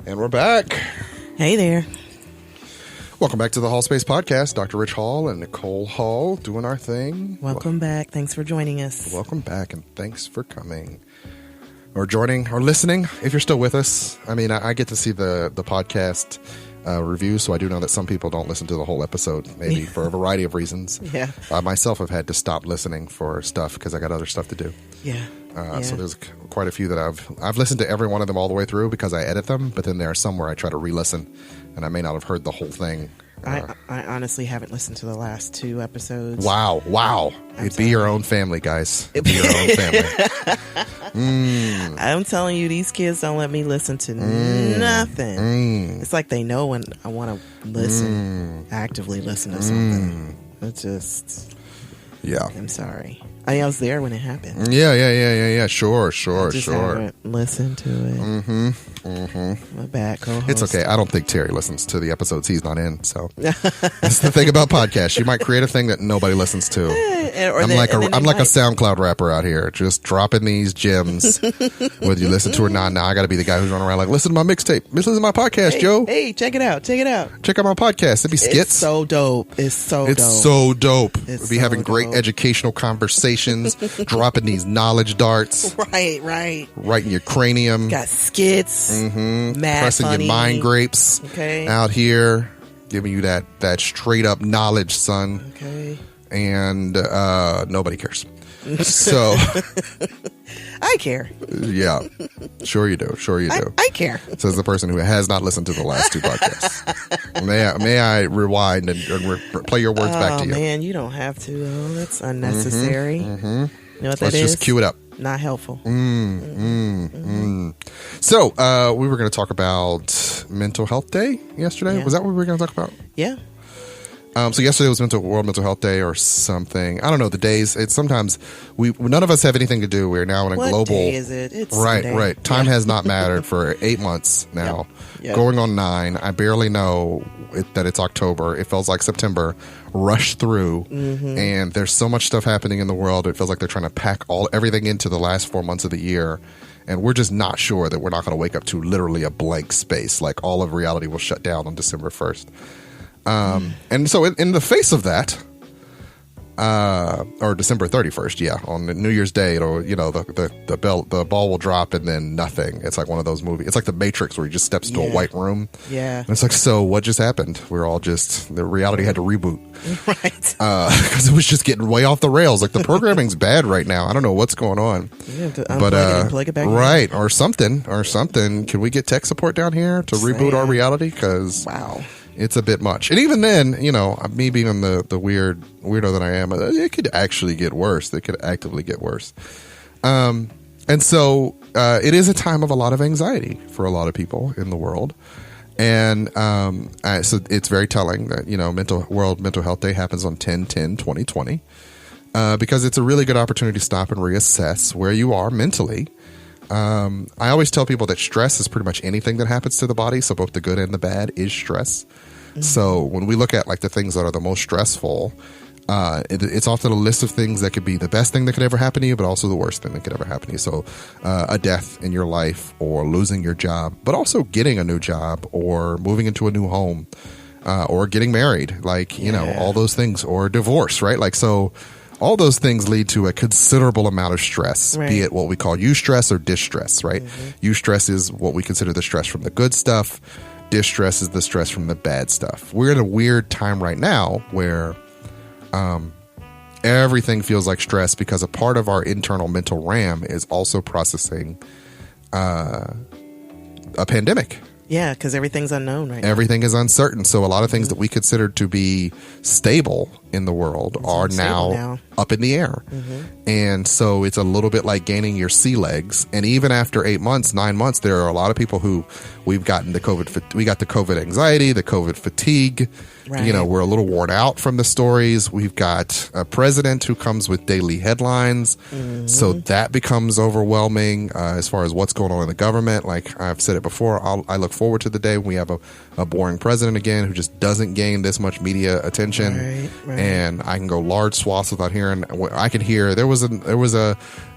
And we're back. Hey there. Welcome back to the Hall Space Podcast. Dr. Rich Hall and Nicole Hall doing our thing. Welcome back. Thanks for joining us. Welcome back, and thanks for coming or joining or listening if you're still with us. I mean, I get to see the podcast reviews, so I do know that some people don't listen to the whole episode, maybe for a variety of reasons. Yeah. Myself have had to stop listening for stuff because I got other stuff to do. Yeah. So there's quite a few that I've listened to every one of them all the way through because I edit them, but then there are some where I try to re-listen and I may not have heard the whole thing. I honestly haven't listened to the last 2 episodes. Wow. It'd be your own family, guys. It'd be your own family. I'm telling you, these kids don't let me listen to nothing. It's like they know when I want to listen, actively listen to something. It's just... Yeah. I'm sorry. I was there when it happened. Yeah. Sure. Haven't listened to it. My bad co-host. It's okay. I don't think Terry listens to the episodes he's not in. So that's the thing about podcasts. You might create a thing that nobody listens to. I'm like a SoundCloud rapper out here, just dropping these gems. Whether you listen to it or not, now I got to be the guy who's running around like, listen to my mixtape. Listen to my podcast, Joe. Hey, check it out. Check out my podcast. It'd be skits. It's so dope. It's so dope. We'll be having great educational conversations, dropping these knowledge darts. Right. Right in your cranium. Got skits. Mad pressing funny. your mind grapes. Okay. Out here, giving you that straight up knowledge, son. Okay. And nobody cares. So I care. Yeah. Sure you do. I care. Says the person who has not listened to the last 2 podcasts. May I rewind and play your words back to you? Oh, man, you don't have to, though. That's unnecessary. You know what that Let's is? just cue it up. Not helpful. So, we were going to talk about Mental Health Day yesterday. Yeah. Was that what we were going to talk about? Yeah. So yesterday was World Mental Health Day or something. I don't know the days. It's sometimes none of us have anything to do. We're now in a global. What day is it? It's right, Sunday. right. Time has not mattered for 8 months now. Yep. Going on 9. I barely know that it's October. It feels like September rushed through, and there's so much stuff happening in the world. It feels like they're trying to pack everything into the last 4 months of the year. And we're just not sure that we're not going to wake up to literally a blank space. Like all of reality will shut down on December 1st. And so in the face of that, or December 31st, on New Year's Day, it'll, the ball will drop and then nothing. It's like one of those movies. It's like The Matrix where he just steps into a white room. Yeah. And it's like, so what just happened? We're all the reality had to reboot. Right. Because it was just getting way off the rails. Like the programming's bad right now. I don't know what's going on. You have to unplug it and plug it back in. Right. Or something. Can we get tech support down here to reboot our reality? Because wow. It's a bit much. And even then, me being the weirdo that I am, it could actually get worse. It could actively get worse. And so it is a time of a lot of anxiety for a lot of people in the world. And so it's very telling that, World Mental Health Day happens on 10/10/2020 because it's a really good opportunity to stop and reassess where you are mentally. I always tell people that stress is pretty much anything that happens to the body. So both the good and the bad is stress. So when we look at like the things that are the most stressful, it's often a list of things that could be the best thing that could ever happen to you, but also the worst thing that could ever happen to you. So a death in your life or losing your job, but also getting a new job or moving into a new home or getting married, all those things, or divorce, right? Like, so all those things lead to a considerable amount of stress, be it what we call eustress or distress, right? Eustress is what we consider the stress from the good stuff. Distress is the stress from the bad stuff. We're in a weird time right now where everything feels like stress because a part of our internal mental RAM is also processing a pandemic. Yeah, because everything's unknown right now. Everything is uncertain. So a lot of things that we considered to be stable in the world are now up in the air. And so it's a little bit like gaining your sea legs. And even after 8 months, 9 months, there are a lot of people who we got the COVID anxiety, the COVID fatigue. Right. We're a little worn out from the stories. We've got a president who comes with daily headlines. So that becomes overwhelming as far as what's going on in the government. Like I've said it before, I look forward to the day when we have a boring president again who just doesn't gain this much media attention. Right. And I can go large swaths without hearing. I can hear there was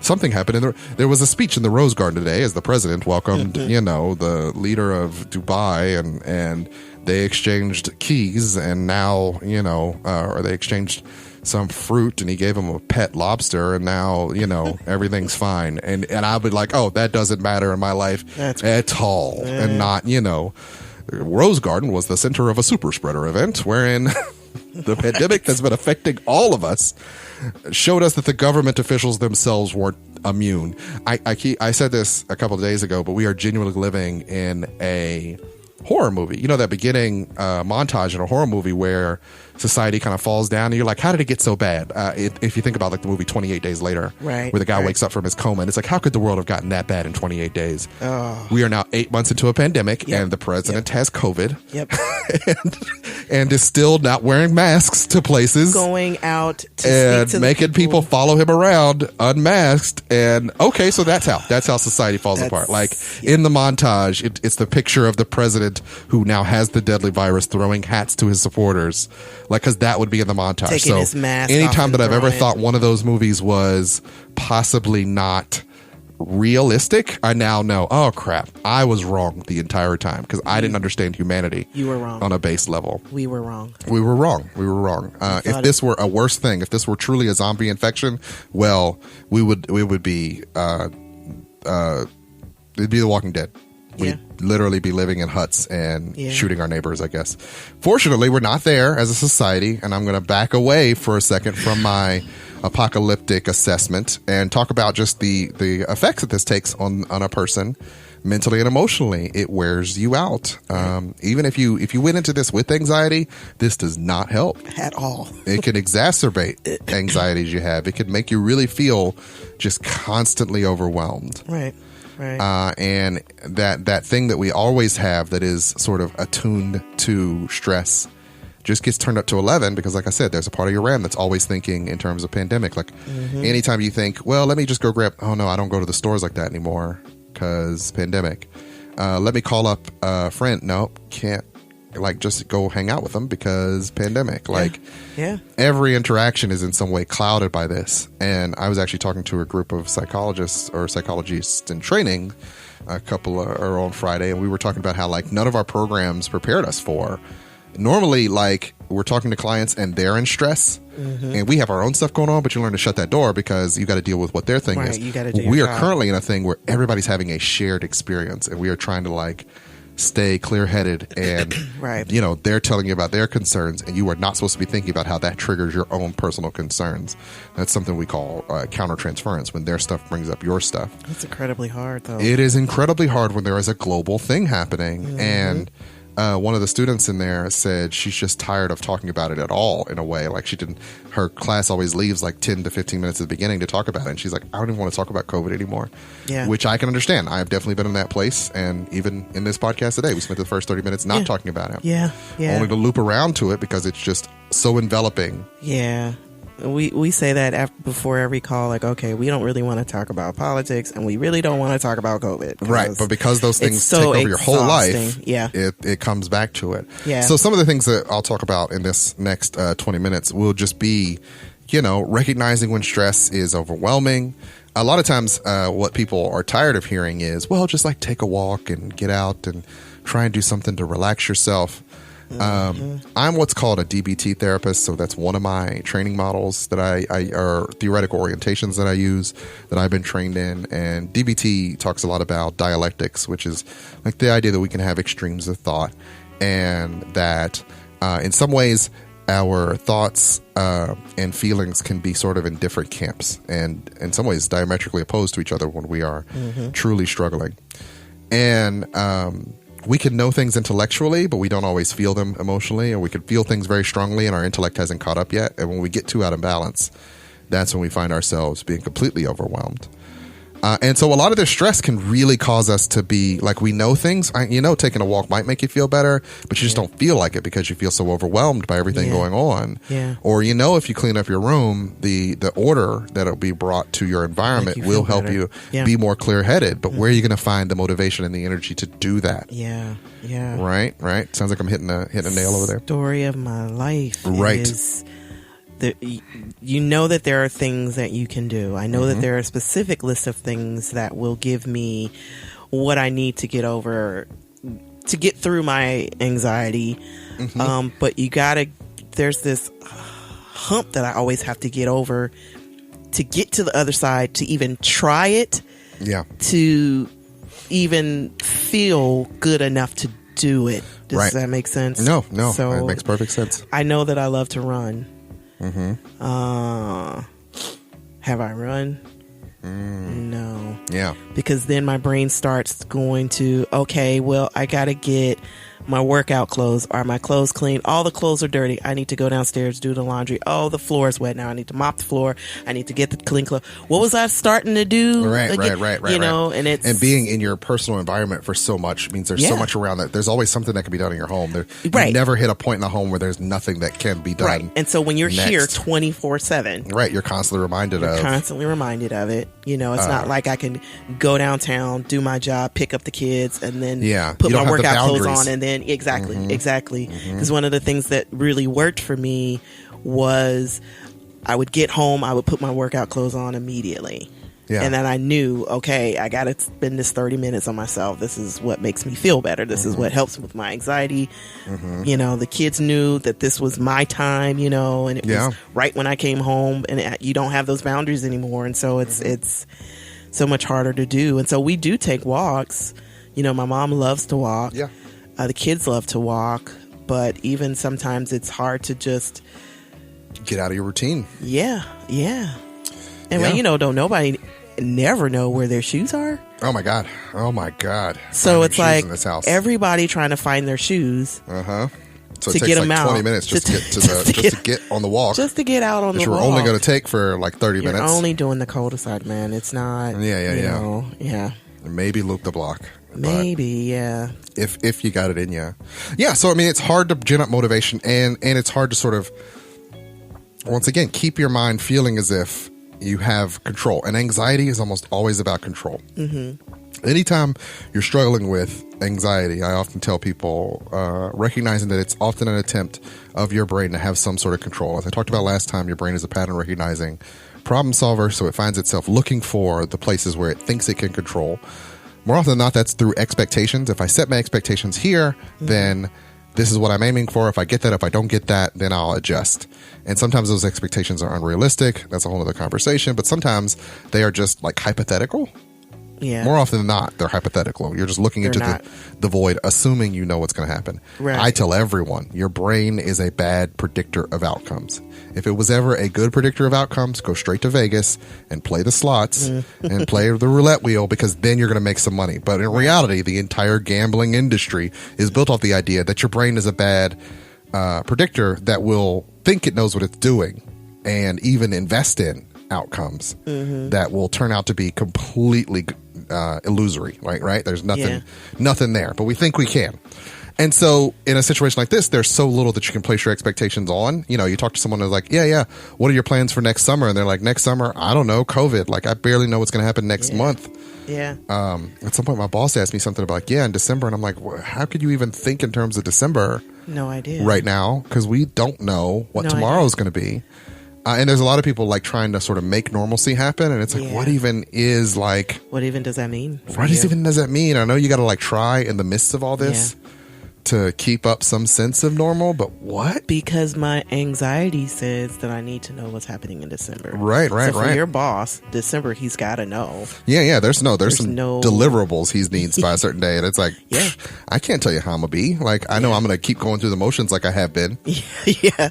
something happened. There was a speech in the Rose Garden today as the president welcomed, the leader of Dubai and they exchanged keys and now, or they exchanged some fruit and he gave him a pet lobster and now, everything's fine. And I'll be like, oh, that doesn't matter in my life at all. And not, Rose Garden was the center of a super spreader event wherein the pandemic that's been affecting all of us showed us that the government officials themselves weren't immune. I said this a couple of days ago, but we are genuinely living in a horror movie. That beginning montage in a horror movie where society kind of falls down and you're like, how did it get so bad? If you think about like the movie 28 Days Later, where the guy wakes up from his coma and it's like, how could the world have gotten that bad in 28 days? We are now 8 months into a pandemic and the president has COVID and is still not wearing masks to places, going out to and speak to making people follow him around unmasked. And okay, so that's how society falls apart. Like in the montage, it's the picture of the president who now has the deadly virus throwing hats to his supporters. Like, because that would be in the montage. Taking his mask anytime that I've ever thought one of those movies was possibly not realistic, I now know, oh crap, I was wrong the entire time because I didn't understand humanity. You were wrong on a base level. We were wrong. If this were a worse thing, if this were truly a zombie infection, well, we would be it'd be The Walking Dead. We'd literally be living in huts and shooting our neighbors, I guess. Fortunately, we're not there as a society, and I'm going to back away for a second from my apocalyptic assessment and talk about just the effects that this takes on a person mentally and emotionally. It wears you out. Even if you went into this with anxiety, this does not help at all. It can exacerbate anxieties you have. It can make you really feel just constantly overwhelmed. Right. And that thing that we always have that is sort of attuned to stress just gets turned up to 11 because, like I said, there's a part of your RAM that's always thinking in terms of pandemic. Like anytime you think, well, let me just go grab, oh no, I don't go to the stores like that anymore because pandemic. Let me call up a friend. No, can't. Like, just go hang out with them because pandemic. Like, every interaction is in some way clouded by this. And I was actually talking to a group of psychologists in training or on Friday, and we were talking about how, like, none of our programs prepared us for. Normally, like, we're talking to clients and they're in stress, and we have our own stuff going on, but you learn to shut that door because you got to deal with what their thing is. You gotta do we are currently in a thing where everybody's having a shared experience, and we are trying to, like, stay clear-headed, and you know, they're telling you about their concerns, and you are not supposed to be thinking about how that triggers your own personal concerns. That's something we call countertransference, when their stuff brings up your stuff. It's incredibly hard, though. It is incredibly hard when there is a global thing happening. And one of the students in there said she's just tired of talking about it at all, in a way. Like, her class always leaves like 10 to 15 minutes at the beginning to talk about it. And she's like, I don't even want to talk about COVID anymore. Yeah. Which I can understand. I've definitely been in that place. And even in this podcast today, we spent the first 30 minutes not talking about it. Yeah. Only to loop around to it because it's just so enveloping. Yeah. We say that before every call, like, okay, we don't really want to talk about politics, and we really don't want to talk about COVID. Right, but because those things take over your whole life, it comes back to it. Yeah. So some of the things that I'll talk about in this next 20 minutes will just be, you know, recognizing when stress is overwhelming. A lot of times what people are tired of hearing is, well, just like take a walk and get out and try and do something to relax yourself. I'm what's called a DBT therapist, so that's one of my training models that I or theoretical orientations that I use, that I've been trained in. And DBT talks a lot about dialectics, which is like the idea that we can have extremes of thought, and that in some ways our thoughts and feelings can be sort of in different camps, and in some ways diametrically opposed to each other when we are truly struggling. And we can know things intellectually, but we don't always feel them emotionally, or we could feel things very strongly and our intellect hasn't caught up yet. And when we get too out of balance, that's when we find ourselves being completely overwhelmed. And so a lot of this stress can really cause us to be like, we know things, you know, taking a walk might make you feel better, but you just don't feel like it because you feel so overwhelmed by everything going on. Yeah. Or, you know, if you clean up your room, the order that'll be brought to your environment will help you be more clear-headed. But where are you going to find the motivation and the energy to do that? Yeah. Right. Sounds like I'm hitting a nail over there. Story of my life. Right. Is you know that there are things that you can do. I know that there are a specific list of things that will give me what I need to get over, to get through my anxiety. But there's this hump that I always have to get over to get to the other side, to even try it. Yeah. To even feel good enough to do it. Does that make sense? No. So it makes perfect sense. I know that I love to run. Have I run? No. Yeah. Because then my brain starts going to, okay, well, I gotta get my workout clothes. Are my clothes clean? All the clothes are dirty. I need to go downstairs, do the laundry. Oh, the floor is wet now. I need to mop the floor. I need to get the clean clothes. What was I starting to do? Right. You know, and being in your personal environment for so much means there's so much around that. There's always something that can be done in your home. You never hit a point in the home where there's nothing that can be done. Right. And so when you're here 24/7, right, you're constantly reminded of it. You know, it's not like I can go downtown, do my job, pick up the kids, and then put my workout clothes on, and then exactly. Because one of the things that really worked for me was I would get home, I would put my workout clothes on immediately. Yeah. And then I knew, okay, I got to spend this 30 minutes on myself. This is what makes me feel better. This is what helps with my anxiety. You know, the kids knew that this was my time, you know, and it was right when I came home, and you don't have those boundaries anymore. And so it's so much harder to do. And so we do take walks. You know, my mom loves to walk. Yeah. The kids love to walk, but even sometimes it's hard to just get out of your routine. Yeah. And when, you know, don't nobody never know where their shoes are. Oh my God. So it's like everybody trying to find their shoes. So it takes like 20 minutes just to get on the walk. Just to get out on the walk. Which we're only going to take for like 30 minutes. You're only doing the cul-de-sac, man. It's not. Yeah. Maybe loop the block. Maybe, yeah. If you got it in you. Yeah, so I mean, it's hard to gen up motivation, and it's hard to sort of, once again, keep your mind feeling as if you have control. And anxiety is almost always about control. Anytime you're struggling with anxiety, I often tell people, recognizing that it's often an attempt of your brain to have some sort of control. As I talked about last time, your brain is a pattern recognizing problem solver, so it finds itself looking for the places where it thinks it can control. More often than not, that's through expectations. If I set my expectations here, then this is what I'm aiming for. If I get that, if I don't get that, then I'll adjust. And sometimes those expectations are unrealistic. That's a whole other conversation. But sometimes they are just like hypothetical. Yeah. More often than not, they're hypothetical. You're just looking into the void, assuming you know what's going to happen. Right. I tell everyone, your brain is a bad predictor of outcomes. If it was ever a good predictor of outcomes, go straight to Vegas and play the slots and play the roulette wheel, because then you're going to make some money. But in reality, the entire gambling industry is built off the idea that your brain is a bad predictor that will think it knows what it's doing and even invest in outcomes that will turn out to be completely illusory, right? There's nothing there, but we think we can. And so in a situation like this, there's so little that you can place your expectations on. You know, you talk to someone who's like, yeah, what are your plans for next summer? And they're like, next summer, I don't know, COVID. Like, I barely know what's going to happen next month. Yeah. At some point, my boss asked me something about, in December. And I'm like, well, how could you even think in terms of December? No idea. Right now, because we don't know what tomorrow is going to be. And there's a lot of people like trying to sort of make normalcy happen. And it's like, what even does that mean? What even does that mean? I know you got to like try in the midst of all this to keep up some sense of normal, but what? Because my anxiety says that I need to know what's happening in December. Right. So for your boss, December, he's got to know. Yeah. There's some deliverables he needs by a certain day, and it's like, I can't tell you how I'm gonna be. Like, I know I'm gonna keep going through the motions like I have been.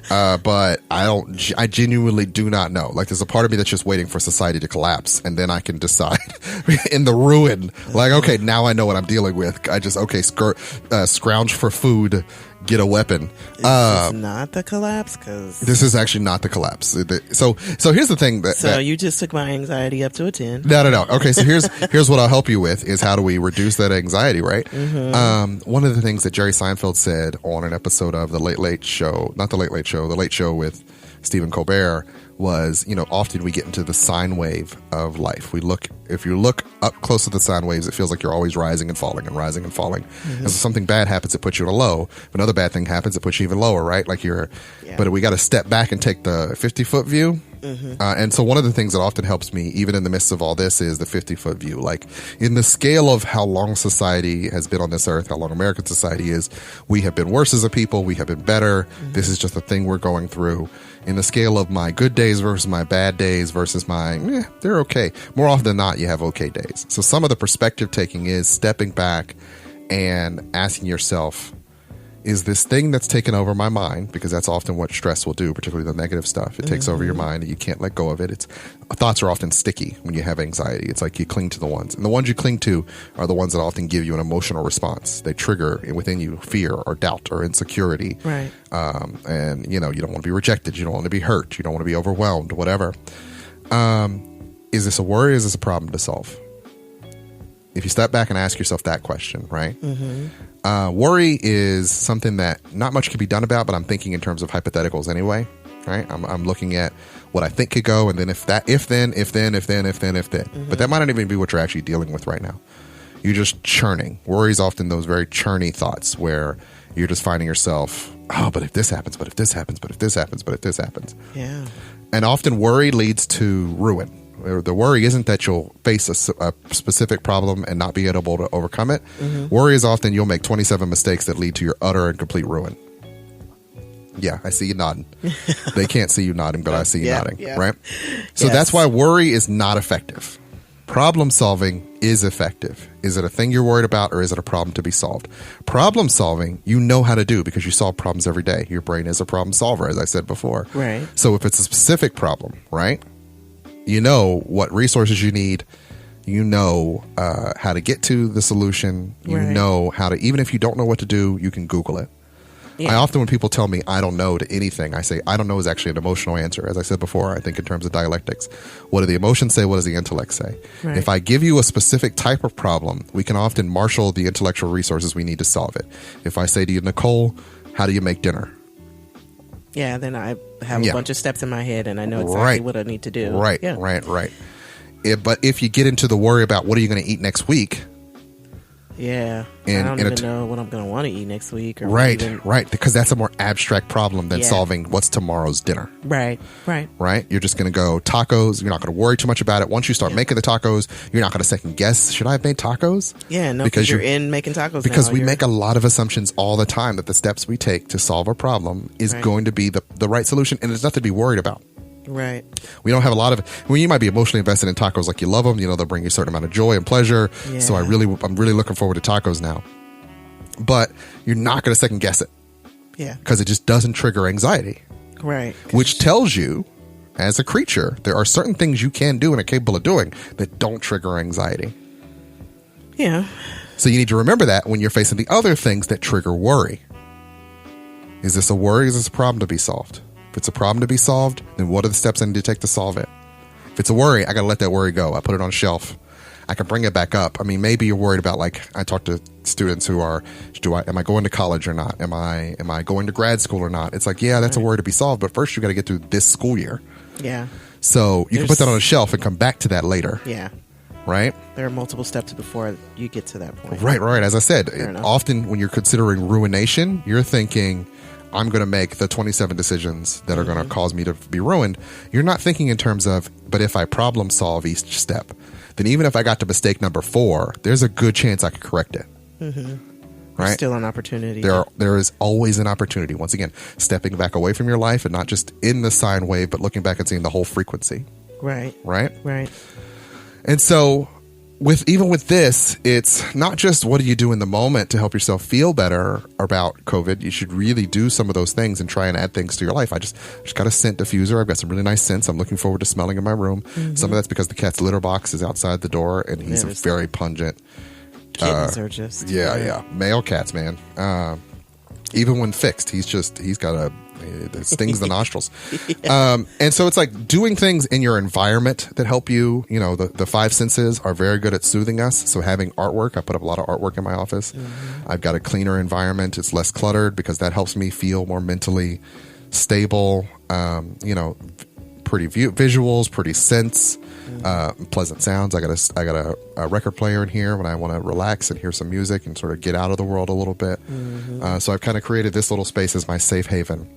But I genuinely do not know. Like, there's a part of me that's just waiting for society to collapse, and then I can decide in the ruin. Like, okay, now I know what I'm dealing with. I just scrounge for food, get a weapon. This is not the collapse, because this is actually not the collapse. So here's the thing that you just took my anxiety up to a 10. No. Okay, so here's what I'll help you with is how do we reduce that anxiety, right? One of the things that Jerry Seinfeld said on an episode of the Late Show with Stephen Colbert was, often we get into the sine wave of life. If you look up close to the sine waves, it feels like you're always rising and falling and rising and falling. And so something bad happens, it puts you at a low. If another bad thing happens, it puts you even lower, right? Like but we got to step back and take the 50-foot view. And so one of the things that often helps me, even in the midst of all this, is the 50-foot view. Like, in the scale of how long society has been on this earth, how long American society is, we have been worse as a people, we have been better. This is just a thing we're going through. In the scale of my good days versus my bad days versus my, they're okay. More often than not, you have okay days. So some of the perspective taking is stepping back and asking yourself, is this thing that's taken over my mind, because that's often what stress will do, particularly the negative stuff. It takes over your mind and you can't let go of it. Thoughts are often sticky when you have anxiety. It's like you cling to the ones. And the ones you cling to are the ones that often give you an emotional response. They trigger within you fear or doubt or insecurity. Right. And, you don't want to be rejected. You don't want to be hurt. You don't want to be overwhelmed, whatever. Is this a worry or is this a problem to solve? If you step back and ask yourself that question, right? Worry is something that not much can be done about, but I'm thinking in terms of hypotheticals anyway, right? I'm looking at what I think could go, and then if then. But that might not even be what you're actually dealing with right now. You're just churning. Worry is often those very churny thoughts where you're just finding yourself, but if this happens, but if this happens, but if this happens, but if this happens. Yeah. And often worry leads to ruin. The worry isn't that you'll face a specific problem and not be able to overcome it. Worry is often you'll make 27 mistakes that lead to your utter and complete ruin. Yeah, I see you nodding. They can't see you nodding, but I see you nodding, right? So that's why worry is not effective. Problem solving is effective. Is it a thing you're worried about, or is it a problem to be solved? Problem solving, you know how to do because you solve problems every day. Your brain is a problem solver, as I said before. Right. So if it's a specific problem, right? You know what resources you need. You know how to get to the solution. You know how to, even if you don't know what to do, you can Google it. I often, when people tell me I don't know to anything, I say I don't know is actually an emotional answer. As I said before, I think in terms of dialectics, what do the emotions say? What does the intellect say? Right. If I give you a specific type of problem, we can often marshal the intellectual resources we need to solve it. If I say to you, Nicole, how do you make dinner? Yeah, then I have a bunch of steps in my head and I know exactly what I need to do. Right. But if you get into the worry about what are you going to eat next week, I don't even know what I'm going to want to eat next week. Or right. Because that's a more abstract problem than solving what's tomorrow's dinner. Right. You're just going to go tacos. You're not going to worry too much about it. Once you start making the tacos, you're not going to second guess, should I have made tacos? Yeah, no, because you're in making tacos because we make a lot of assumptions all the time that the steps we take to solve a problem is going to be the right solution, and there's nothing to be worried about. Right. We don't have a lot of. You might be emotionally invested in tacos, like you love them. They'll bring you a certain amount of joy and pleasure. Yeah. So I'm really looking forward to tacos now. But you're not going to second guess it. Yeah. Because it just doesn't trigger anxiety. Right. Which tells you, as a creature, there are certain things you can do and are capable of doing that don't trigger anxiety. Yeah. So you need to remember that when you're facing the other things that trigger worry. Is this a worry? Is this a problem to be solved? If it's a problem to be solved, then what are the steps I need to take to solve it? If it's a worry, I got to let that worry go. I put it on a shelf. I can bring it back up. I mean, maybe you're worried about, like, I talk to students who are, am I going to college or not? Am I going to grad school or not? It's like, yeah, that's a worry to be solved, but first you got to get through this school year. Yeah. So you can put that on a shelf and come back to that later. Yeah. Right? There are multiple steps before you get to that point. Right. As I said, often when you're considering ruination, you're thinking, I'm going to make the 27 decisions that are going to cause me to be ruined. You're not thinking in terms of, but if I problem solve each step, then even if I got to mistake number 4, there's a good chance I could correct it. Mm-hmm. Right? There's still an opportunity. There is always an opportunity. Once again, stepping back away from your life and not just in the sine wave, but looking back and seeing the whole frequency. Right. And so even with this, it's not just what do you do in the moment to help yourself feel better about COVID. You should really do some of those things and try and add things to your life. I just got a scent diffuser. I've got some really nice scents I'm looking forward to smelling in my room. Mm-hmm. Some of that's because the cat's litter box is outside the door and he's a very pungent. Kittens are just male cats, man. Even when fixed, he's got it stings the nostrils. And so it's like doing things in your environment that help you. The 5 senses are very good at soothing us. So having artwork, I put up a lot of artwork in my office. Mm-hmm. I've got a cleaner environment. It's less cluttered because that helps me feel more mentally stable. Pretty visuals, pretty scents, pleasant sounds. I got a record player in here when I want to relax and hear some music and sort of get out of the world a little bit. Mm-hmm. So I've kind of created this little space as my safe haven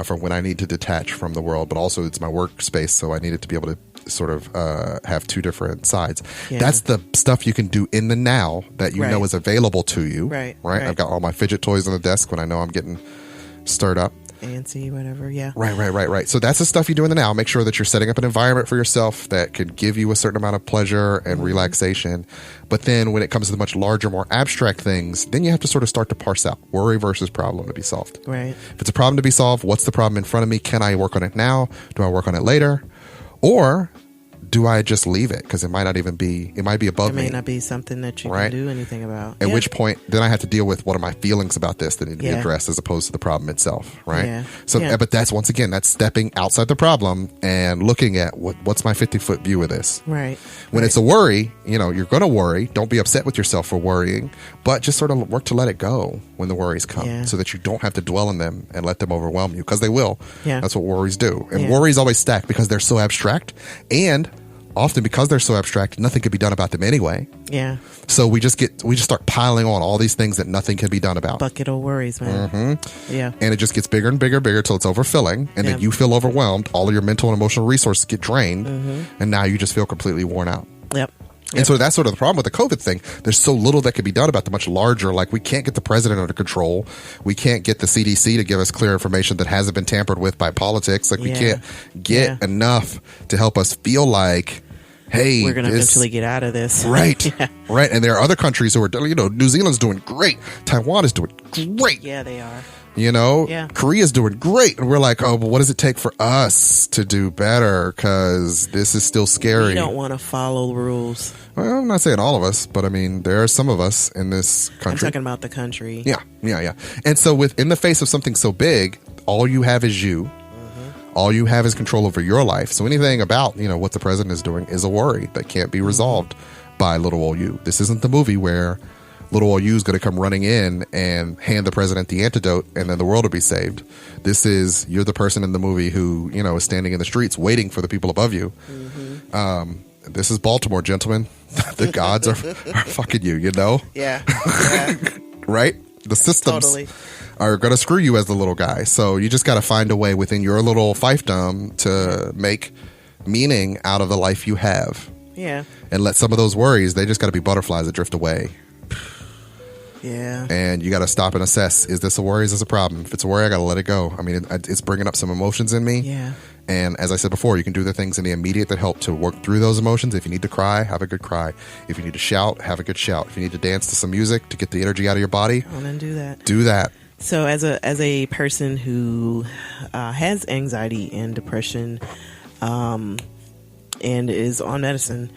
for when I need to detach from the world, but also it's my workspace, so I need it to be able to sort of have 2 different sides. Yeah. That's the stuff you can do in the now that you know is available to you. Right. I've got all my fidget toys on the desk when I know I'm getting stirred up. Antsy, whatever, yeah. Right. So that's the stuff you do in the now. Make sure that you're setting up an environment for yourself that can give you a certain amount of pleasure and relaxation. But then when it comes to the much larger, more abstract things, then you have to sort of start to parse out worry versus problem to be solved. Right. If it's a problem to be solved, what's the problem in front of me? Can I work on it now? Do I work on it later? Or do I just leave it? Because it might not even be, it might be above me. It may not be something that you can do anything about. At which point, then I have to deal with what are my feelings about this that need to be addressed as opposed to the problem itself, right? Yeah. So, but that's, once again, that's stepping outside the problem and looking at what's my 50-foot view of this. Right. When it's a worry, you're going to worry. Don't be upset with yourself for worrying, but just sort of work to let it go when the worries come so that you don't have to dwell on them and let them overwhelm you, because they will. Yeah. That's what worries do. And worries always stack because they're so abstract, and often because they're so abstract, nothing can be done about them anyway. Yeah. So we just start piling on all these things that nothing can be done about. Bucket of worries, man. Mm-hmm. Yeah. And it just gets bigger and bigger till it's overfilling, and then you feel overwhelmed. All of your mental and emotional resources get drained, and now you just feel completely worn out. Yep. And so that's sort of the problem with the COVID thing. There's so little that can be done about the much larger, like we can't get the president under control. We can't get the CDC to give us clear information that hasn't been tampered with by politics. Like we can't get enough to help us feel like, hey, we're going to eventually get out of this. Right. Right. And there are other countries who are, New Zealand's doing great. Taiwan is doing great. Yeah, they are. You know, Yeah. Korea's doing great. And we're like, oh, but what does it take for us to do better? Because this is still scary. We don't want to follow rules. Well, I'm not saying all of us, but I mean, there are some of us in this country. I'm talking about the country. Yeah. And so in the face of something so big, all you have is you. All you have is control over your life. So anything about, you know, what the president is doing is a worry that can't be resolved by little old you. This isn't the movie where little old you is going to come running in and hand the president the antidote and then the world will be saved. This is, you're the person in the movie who, you know, is standing in the streets waiting for the people above you. This is Baltimore, gentlemen. The gods are fucking you, you know? Yeah. Right? The systems are going to screw you as the little guy. So you just got to find a way within your little fiefdom to make meaning out of the life you have. Yeah. And let some of those worries, they just got to be butterflies that drift away. Yeah. And you got to stop and assess, is this a worry? Is this a problem? If it's a worry, I got to let it go. I mean, it's bringing up some emotions in me. Yeah. And as I said before, you can do the things in the immediate that help to work through those emotions. If you need to cry, have a good cry. If you need to shout, have a good shout. If you need to dance to some music to get the energy out of your body, do that. Do that. So as a person who has anxiety and depression and is on medicine,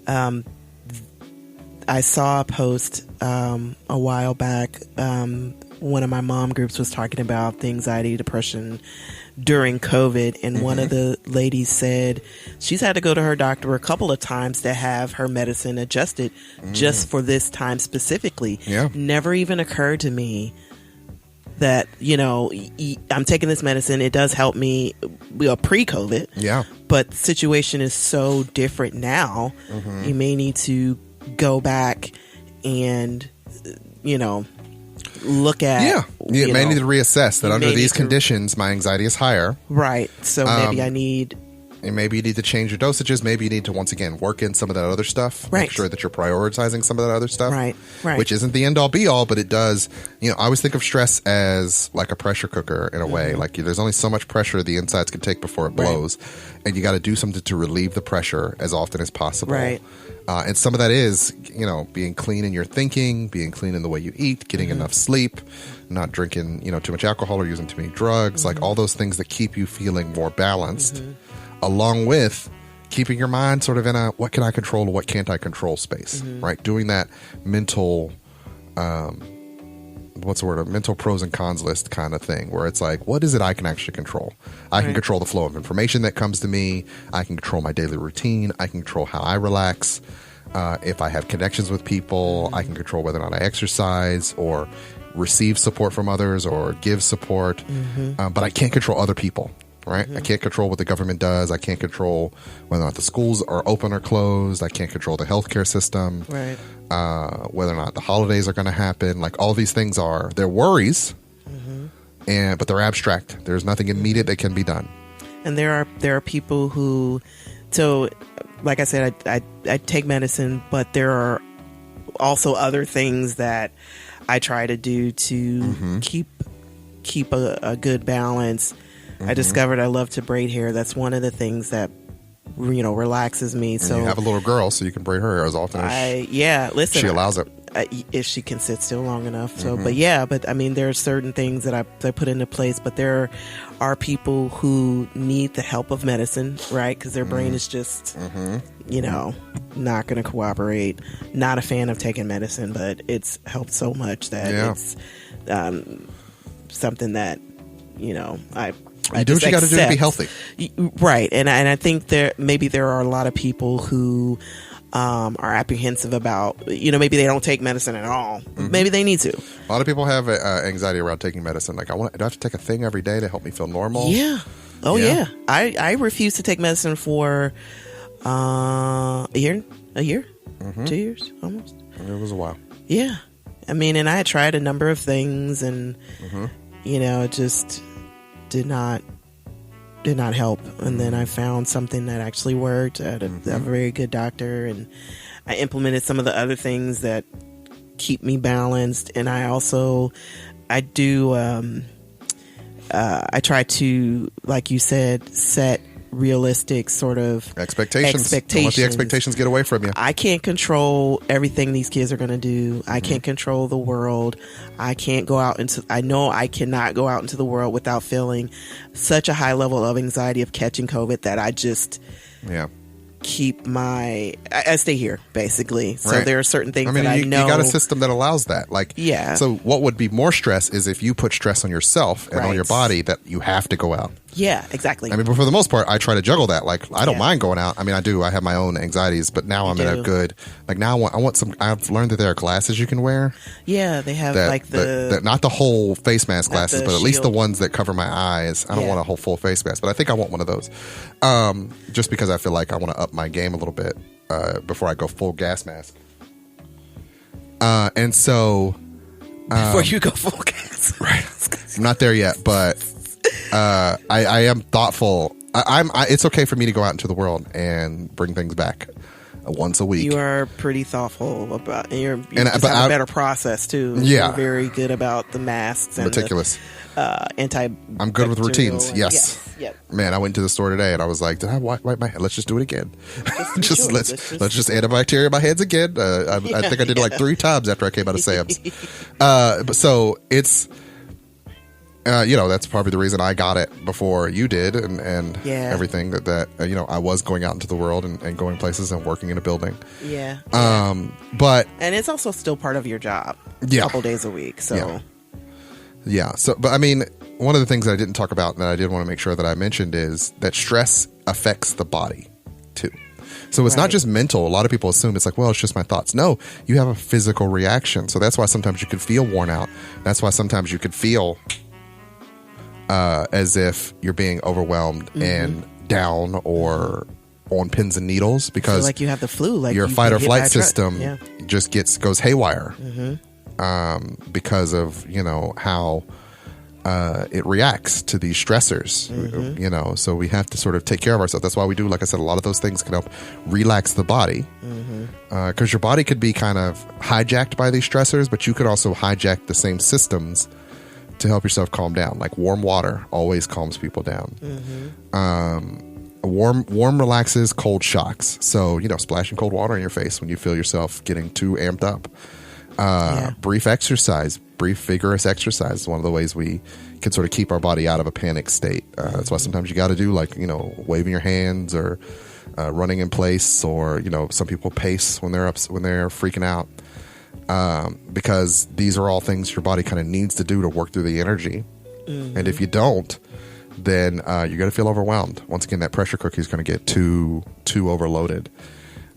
I saw a post a while back. One of my mom groups was talking about the anxiety, depression during COVID, and one of the ladies said she's had to go to her doctor a couple of times to have her medicine adjusted just for this time specifically. Yeah. Never even occurred to me that, you know, I'm taking this medicine. It does help me pre-COVID. Yeah. But the situation is so different now. You may need to go back and, you know, look at. Yeah. You may need to reassess that under these conditions, my anxiety is higher. Right. So maybe I need. And maybe you need to change your dosages. Maybe you need to, once again, work in some of that other stuff. Right. Make sure that you're prioritizing some of that other stuff. Right. Which isn't the end all be all, but it does. You know, I always think of stress as like a pressure cooker in a way. Like there's only so much pressure the insides can take before it blows. And you got to do something to relieve the pressure as often as possible. Right. And some of that is, you know, being clean in your thinking, being clean in the way you eat, getting enough sleep, not drinking, you know, too much alcohol or using too many drugs, like all those things that keep you feeling more balanced, along with keeping your mind sort of in a what can I control or what can't I control space, right? Doing that mental, what's the word, a mental pros and cons list kind of thing, where it's like, what is it I can actually control? I can control the flow of information that comes to me. I can control my daily routine. I can control how I relax. If I have connections with people, I can control whether or not I exercise or receive support from others or give support. But I can't control other people, right? I can't control what the government does. I can't control whether or not the schools are open or closed. I can't control the healthcare system. Right. Whether or not the holidays are going to happen. Like all these things they're worries, but they're abstract. There's nothing immediate that can be done. And there are people who, so like I said, I take medicine, but there are also other things that I try to do to keep a good balance. I discovered I love to braid hair. That's one of the things that, you know, relaxes me. So you have a little girl, so you can braid her hair as often as she allows it. If she can sit still long enough. So, but I mean, there are certain things that I put into place, but there are people who need the help of medicine, right? Because their brain is just, you know, not going to cooperate. Not a fan of taking medicine, but it's helped so much that it's something that, you know, you do what you got to do to be healthy, right? And I think there are a lot of people who are apprehensive about, you know, maybe they don't take medicine at all. Maybe they need to. A lot of people have anxiety around taking medicine. Like, do I have to take a thing every day to help me feel normal? Yeah. Oh yeah. I refuse to take medicine for a year, 2 years almost. It was a while. Yeah. I mean, and I had tried a number of things, and you know, it just did not help. And then I found something that actually worked. I had a very good doctor, and I implemented some of the other things that keep me balanced. And I try to, like you said, set realistic sort of expectations. Don't let the expectations get away from you. I can't control everything these kids are going to do. I can't control the world. I know I cannot go out into the world without feeling such a high level of anxiety of catching COVID that I just keep I stay here, basically. So there are certain things that I know. You got a system that allows that. So what would be more stress is if you put stress on yourself and on your body that you have to go out. Yeah, exactly. But for the most part, I try to juggle that. I don't mind going out. I do. I have my own anxieties, but now I'm in a good. Now I want some. I've learned that there are glasses you can wear. Yeah, they have not the whole face mask glasses, but at least the ones that cover my eyes. I don't want a whole full face mask, but I think I want one of those. Just because I feel like I want to up my game a little bit before I go full gas mask. And so before you go full gas, right? I'm not there yet, but. I am thoughtful. It's okay for me to go out into the world and bring things back once a week. You are pretty thoughtful about, and you have a better process too. Yeah, you're very good about the masks and meticulous. I'm good with routines. Yes. Yep. Man, I went to the store today and I was like, "Did I wipe my hand? Let's just do it again. Let's just antibacterial my hands again." I think I did it like 3 times after I came out of Sam's. But so it's. That's probably the reason I got it before you did, and everything that I was going out into the world and going places and working in a building. Yeah. But and it's also still part of your job. A couple days a week. So. Yeah. So, but one of the things that I didn't talk about that I did want to make sure that I mentioned is that stress affects the body too. So it's not just mental. A lot of people assume it's like, well, it's just my thoughts. No, you have a physical reaction. So that's why sometimes you could feel worn out. That's why sometimes you could feel as if you're being overwhelmed and down or on pins and needles because like you have the flu, like your fight or flight system just goes haywire because of how it reacts to these stressors. So we have to sort of take care of ourselves. That's why we do, like I said, a lot of those things can help relax the body because your body could be kind of hijacked by these stressors, but you could also hijack the same systems to help yourself calm down. Like warm water always calms people down. Warm relaxes, cold shocks. So, splashing cold water in your face when you feel yourself getting too amped up. Brief vigorous exercise is one of the ways we can sort of keep our body out of a panic state. That's why sometimes you got to do waving your hands or running in place, or, some people pace when they're freaking out. Because these are all things your body kind of needs to do to work through the energy. And if you don't, then you're going to feel overwhelmed. Once again, that pressure cooker is going to get too overloaded.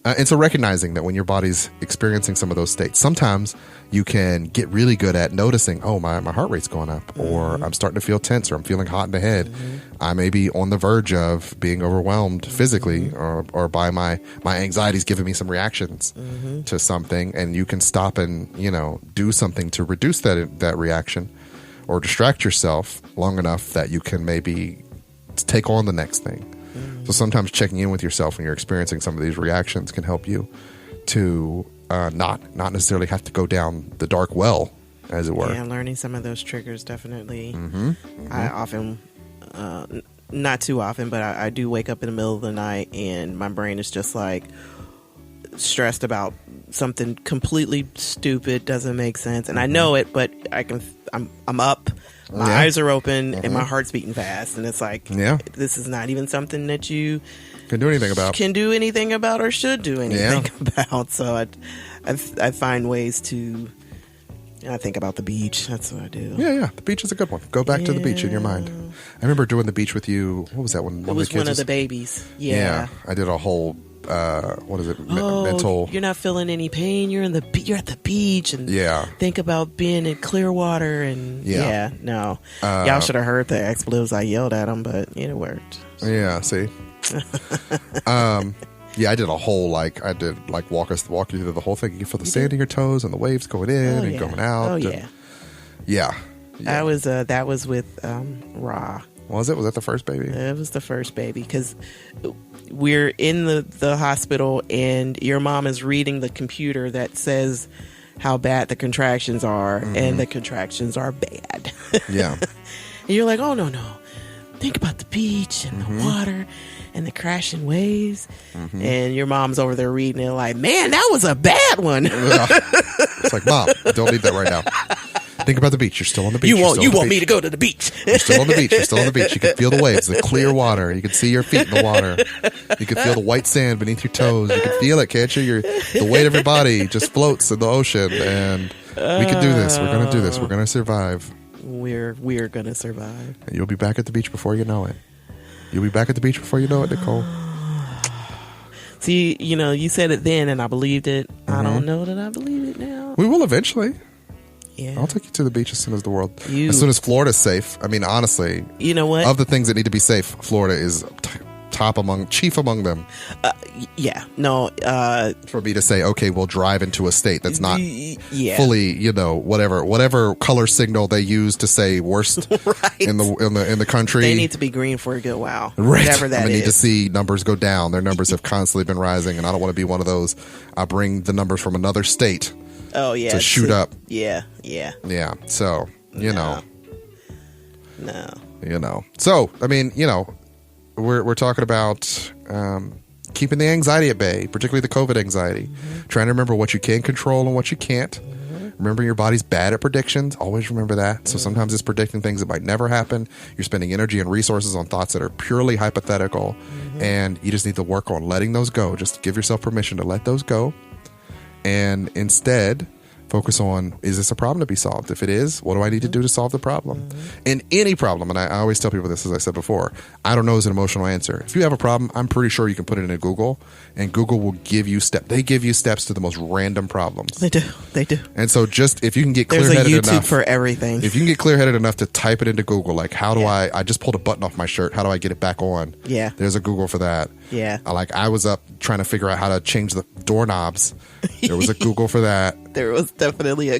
And so recognizing that when your body's experiencing some of those states, sometimes you can get really good at noticing, oh, my heart rate's going up, or I'm starting to feel tense, or I'm feeling hot in the head. I may be on the verge of being overwhelmed physically, or by my anxiety's giving me some reactions to something, and you can stop and, do something to reduce that reaction or distract yourself long enough that you can maybe take on the next thing. So sometimes checking in with yourself when you're experiencing some of these reactions can help you to not necessarily have to go down the dark well, as it were. Yeah, learning some of those triggers, definitely. I often, not too often, but I do wake up in the middle of the night and my brain is just like stressed about something completely stupid, doesn't make sense, and I know it, but I'm up. My eyes are open and my heart's beating fast, and it's like, this is not even something that you can do anything about, or should do anything about. So I find ways to. I think about the beach. That's what I do. Yeah. The beach is a good one. Go back to the beach in your mind. I remember doing the beach with you. What was that one? It was one of the babies. Yeah. I did a whole. What is it? Mental. You're not feeling any pain. You're at the beach, and think about being in clear water. And no, y'all should have heard the expletives I yelled at them, but it worked. Yeah, see. I did a whole walk you through the whole thing. You can feel the sand in your toes and the waves going in and going out. Oh yeah. That was with Ra. Was it? Was that the first baby? It was the first baby, because we're in the hospital and your mom is reading the computer that says how bad the contractions are, and the contractions are bad. Yeah. And you're like, oh, no. Think about the beach and the water and the crashing waves, and your mom's over there reading it like, man, that was a bad one. It's like, Mom, don't need that right now. Think about the beach. You're still on the beach. You want me to go to the beach. You're still on the beach. You're still on the beach. You can feel the waves, the clear water. You can see your feet in the water. You can feel the white sand beneath your toes. You can feel it, can't you? The weight of your body just floats in the ocean. And we can do this. We're going to do this. We're going to survive. We're going to survive. And you'll be back at the beach before you know it. You'll be back at the beach before you know it, Nicole. See, you said it then and I believed it. I don't know that I believe it now. We will eventually. Yeah. I'll take you to the beach as soon as as soon as Florida's safe. I mean, honestly, you know what? Of the things that need to be safe, Florida is chief among them. Yeah. No. For me to say, okay, we'll drive into a state that's not fully, whatever color signal they use to say worst right. in the country. They need to be green for a good while. Right. Whatever that is. I need to see numbers go down. Their numbers have constantly been rising, and I don't want to be one of those. I bring the numbers from another state. Oh yeah, to shoot up. Yeah. So No. So I mean, we're talking about keeping the anxiety at bay, particularly the COVID anxiety. Trying to remember what you can control and what you can't. Remember, your body's bad at predictions. Always remember that. So sometimes it's predicting things that might never happen. You're spending energy and resources on thoughts that are purely hypothetical, and you just need to work on letting those go. Just give yourself permission to let those go. And instead, focus on, is this a problem to be solved? If it is, what do I need to do to solve the problem? In any problem, and I always tell people this, as I said before, I don't know is an emotional answer. If you have a problem, I'm pretty sure you can put it into Google, and Google will give you steps. They give you steps to the most random problems. They do. And so just, if you can get clear-headed enough. There's a YouTube for everything. If you can get clear-headed enough to type it into Google, like, how do I just pulled a button off my shirt. How do I get it back on? Yeah. There's a Google for that. Yeah. I was up trying to figure out how to change the doorknobs. There was a Google for that. There was definitely a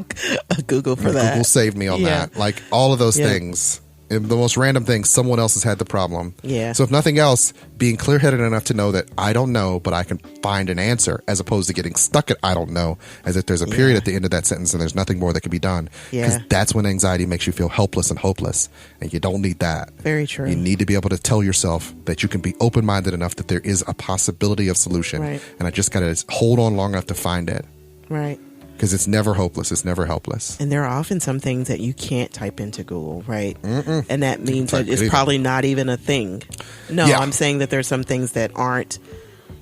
Google for that. Google saved me on that. Like, all of those things. And the most random things, someone else has had the problem. Yeah. So if nothing else, being clear-headed enough to know that I don't know, but I can find an answer, as opposed to getting stuck at I don't know, as if there's a period at the end of that sentence and there's nothing more that can be done. Because that's when anxiety makes you feel helpless and hopeless. And you don't need that. Very true. You need to be able to tell yourself that you can be open-minded enough that there is a possibility of solution. Right. And I just got to hold on long enough to find it. Right. Because it's never hopeless. It's never helpless. And there are often some things that you can't type into Google, right? And that means that it's either. probably not even a thing. No, I'm saying that there's some things that aren't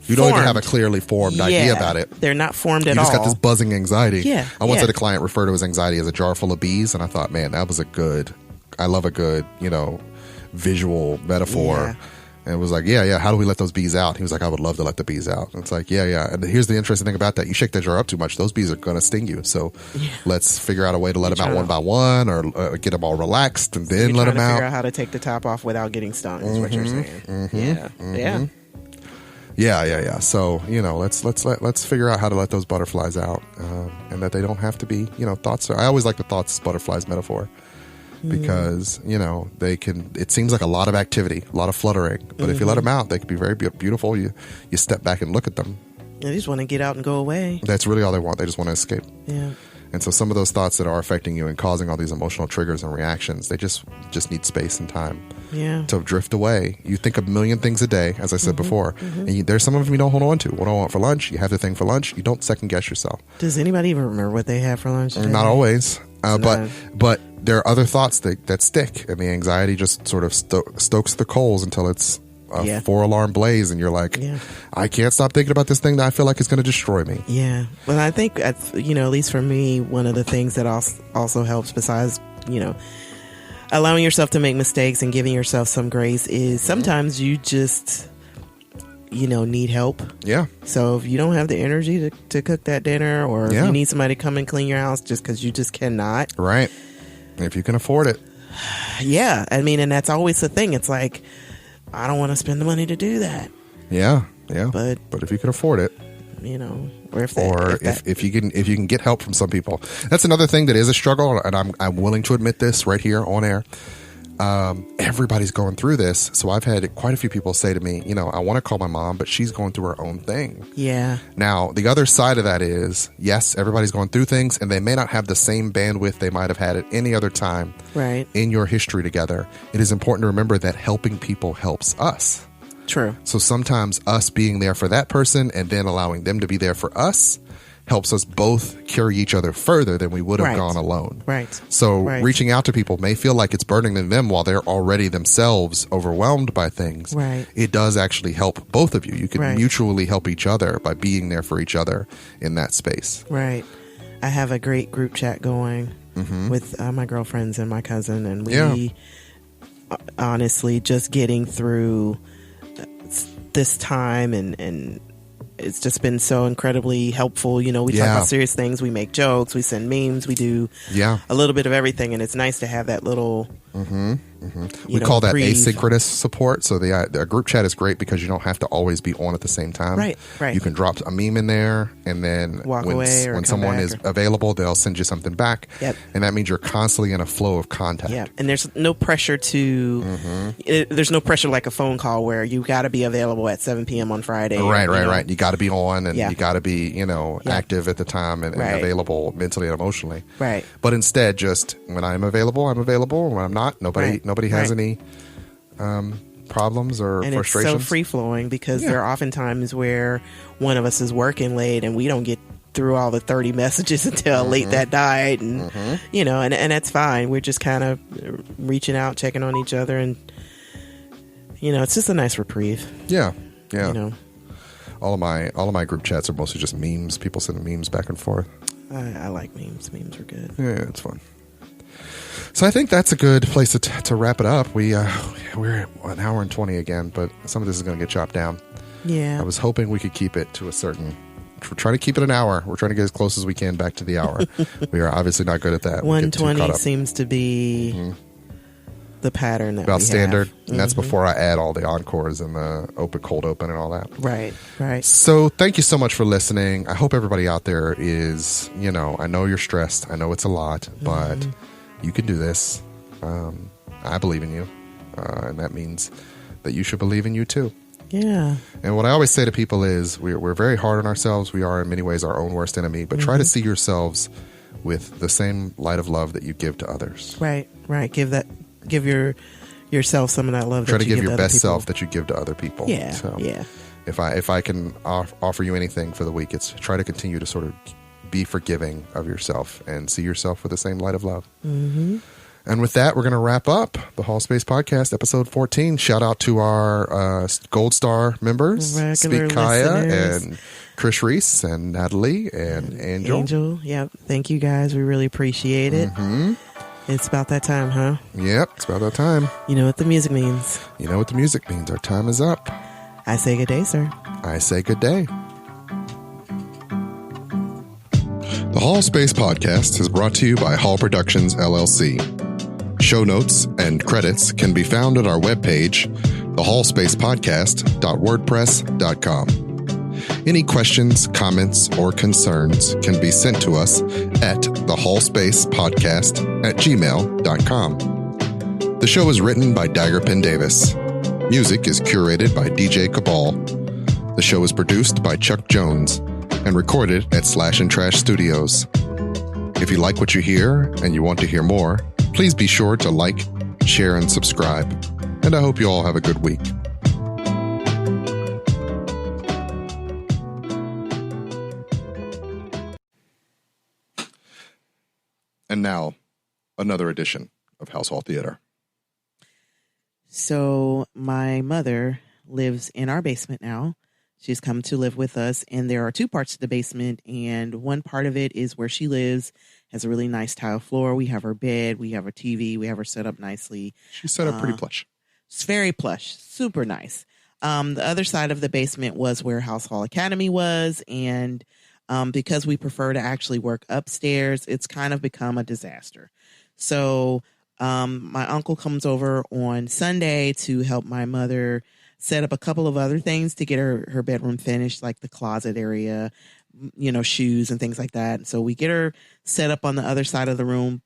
You don't even have a clearly formed idea about it. They're not formed at all. You just got this buzzing anxiety. Yeah. I once had a client refer to his anxiety as a jar full of bees, and I thought, man, that was I love a good, visual metaphor. Yeah. And it was like, how do we let those bees out? He was like, I would love to let the bees out. And it's like, And here's the interesting thing about that. You shake that jar up too much, those bees are going to sting you. So let's figure out a way to let them out one by one, or get them all relaxed and then let them out. Figure out how to take the top off without getting stung is what you're saying. Yeah. So, let's figure out how to let those butterflies out, and that they don't have to be, thoughts. I always like the thoughts butterflies metaphor. Because, it seems like a lot of activity, a lot of fluttering. But if you let them out, they can be very beautiful. You step back and look at them. They just want to get out and go away. That's really all they want. They just want to escape. Yeah. And so some of those thoughts that are affecting you and causing all these emotional triggers and reactions, they just need space and time to drift away. You think a million things a day, as I said before. And there's some of them you don't hold on to. What do I want for lunch? You have the thing for lunch. You don't second guess yourself. Does anybody even remember what they had for lunch today? Not always. But there are other thoughts that stick, and the anxiety just sort of stokes the coals until it's a 4-alarm blaze, and you're like, I can't stop thinking about this thing that I feel like is going to destroy me. Yeah. Well, I think, at least for me, one of the things that also helps, besides, allowing yourself to make mistakes and giving yourself some grace, is sometimes you just need help. Yeah. So if you don't have the energy to cook that dinner, or if you need somebody to come and clean your house just because you just cannot. Right. If you can afford it. Yeah. I mean, and that's always the thing. It's like, I don't want to spend the money to do that. Yeah. But if you can afford it. If you can get help from some people. That's another thing that is a struggle, and I'm willing to admit this right here on air. Everybody's going through this. So I've had quite a few people say to me, I want to call my mom, but she's going through her own thing. Yeah. Now, the other side of that is, yes, everybody's going through things, and they may not have the same bandwidth they might have had at any other time in your history together. It is important to remember that helping people helps us. True. So sometimes us being there for that person and then allowing them to be there for us helps us both carry each other further than we would have gone alone. Right. So reaching out to people may feel like it's burdening them while they're already themselves overwhelmed by things. Right. It does actually help both of you. You can mutually help each other by being there for each other in that space. Right. I have a great group chat going with my girlfriends and my cousin, and we honestly just getting through this time and it's just been so incredibly helpful. We talk about serious things, we make jokes, we send memes, we do a little bit of everything, and it's nice to have that little we call that asynchronous support. So the group chat is great because you don't have to always be on at the same time. Right. You can drop a meme in there, and then when someone is available, they'll send you something back. Yep. And that means you're constantly in a flow of contact. Yeah, and there's no pressure there's no pressure like a phone call where you got to be available at 7 p.m. on Friday. Right. You got to be on, and you got to be active at the time and available mentally and emotionally. Right. But instead, just when I'm available, I'm available. When I'm not, nobody has any problems or frustrations. It's so free flowing because there are often times where one of us is working late and we don't get through all the 30 messages until late that night, and and that's fine. We're just kind of reaching out, checking on each other, and it's just a nice reprieve. Yeah. All of my group chats are mostly just memes. People sending memes back and forth. I like memes. Memes are good. Yeah, it's fun. So I think that's a good place to wrap it up. We're at an hour and 20 again, but some of this is going to get chopped down. Yeah. I was hoping we could keep it to a certain... We're trying to keep it an hour. We're trying to get as close as we can back to the hour. We are obviously not good at that. 120 seems to be the pattern that about we standard. have. And that's before I add all the encores and the cold open and all that. Right. So thank you so much for listening. I hope everybody out there is, I know you're stressed. I know it's a lot, but you can do this. I believe in you. And that means that you should believe in you too. Yeah. And what I always say to people is we're very hard on ourselves. We are in many ways our own worst enemy, but try to see yourselves with the same light of love that you give to others. Right. Give yourself some of that love. Try to give your best people. self that you give to other people. Yeah. So yeah. If I can offer you anything for the week, it's try to continue to sort of be forgiving of yourself and see yourself with the same light of love. Mm-hmm. And with that, we're going to wrap up the Hall Space Podcast, episode 14. Shout out to our Gold Star members, Regular Speak Kaya listeners. and Chris Reese and Natalie and Angel. Yep. Thank you guys. We really appreciate it. Mm-hmm. It's about that time, huh? Yep, it's about that time. You know what the music means. You know what the music means. Our time is up. I say good day, sir. I say good day. The Hall Space Podcast is brought to you by Hall Productions, LLC. Show notes and credits can be found at our webpage, thehallspacepodcast.wordpress.com. Any questions, comments, or concerns can be sent to us at thehallspacepodcast@gmail.com. The show is written by Daggerpin Davis. Music is curated by DJ Cabal. The show is produced by Chuck Jones and recorded at Slash and Trash Studios. If you like what you hear and you want to hear more, please be sure to like, share, and subscribe. And I hope you all have a good week. And now, another edition of House Hall Theater. So my mother lives in our basement now. She's come to live with us, and there are two parts to the basement, and one part of it is where she lives, has a really nice tile floor. We have her bed, we have her TV, we have her set up nicely. She's set up pretty plush. It's very plush, super nice. The other side of the basement was where House Hall Academy was, and because we prefer to actually work upstairs, it's kind of become a disaster. So my uncle comes over on Sunday to help my mother set up a couple of other things to get her bedroom finished, like the closet area, shoes and things like that. So we get her set up on the other side of the room.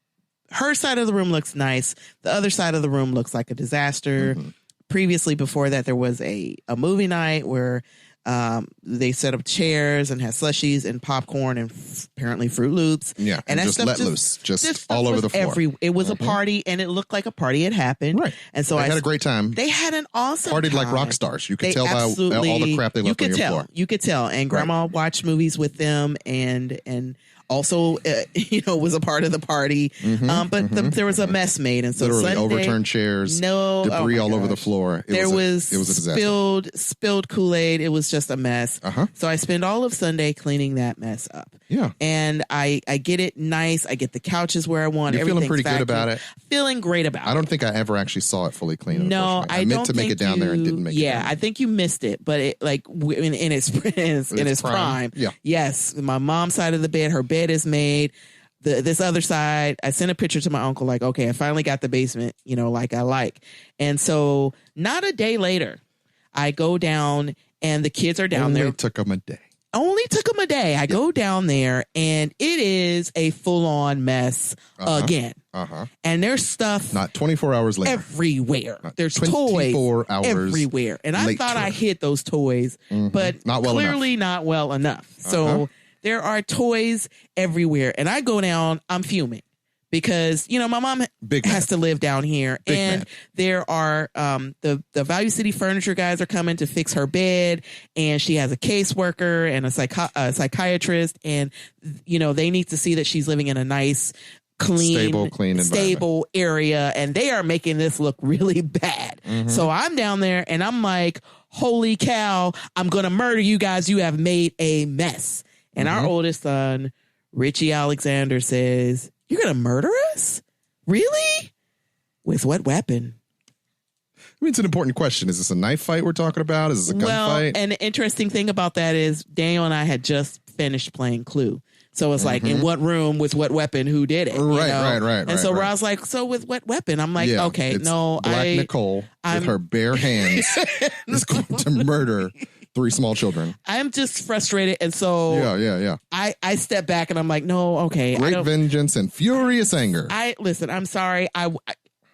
Her side of the room looks nice. The other side of the room looks like a disaster. Mm-hmm. Previously, before that, there was a movie night where They set up chairs and had slushies and popcorn and apparently Fruit Loops. Yeah, and just let loose, just all over the floor. It was a party, and it looked like a party had happened. Right. And so they had a great time. They had an awesome partied time. Like rock stars. You could tell by all the crap they left on your floor. You could tell. And Grandma watched movies with them, and also, was a part of the party. But there was a mess made, and so literally Sunday, overturned chairs, debris all over the floor. It was a disaster. Spilled Kool-Aid. It was just a mess. So I spend all of Sunday cleaning that mess up. Yeah, and I get it nice. I get the couches where I want. You're feeling pretty good about it. Feeling great about it. I don't think I ever actually saw it fully clean. No, I meant to make it down there and didn't make it. Yeah, I think you missed it, but it in its prime. Yeah. Yes, my mom's side of the bed, her bed is made. This other side, I sent a picture to my uncle, like, okay, I finally got the basement, like I like. And so not a day later, I go down and the kids are down there. Only took them a day. I go down there and it is a full-on mess again. And there's stuff not 24 hours later everywhere. There's 24 toys hours everywhere. And I thought I hid those toys, but clearly not well enough. So there are toys everywhere. And I go down, I'm fuming. Because, my mom has to live down here. There are the Value City furniture guys are coming to fix her bed. And she has a caseworker and a psychiatrist. And, they need to see that she's living in a nice, stable area. And they are making this look really bad. So I'm down there and I'm like, holy cow, I'm going to murder you guys. You have made a mess. And our oldest son, Richie Alexander, says, "You're going to murder us? Really? With what weapon?" I mean, it's an important question. Is this a knife fight we're talking about? Is this a gunfight? Well, and the interesting thing about that is Daniel and I had just finished playing Clue. So it's like, in what room with what weapon, who did it? Right. And so Rob's like, so with what weapon? I'm like, okay, no. Black Nicole with her bare hands is going to murder 3 small children. I'm just frustrated. And so I step back and I'm like, no, okay. Great vengeance and furious anger. Listen, I'm sorry.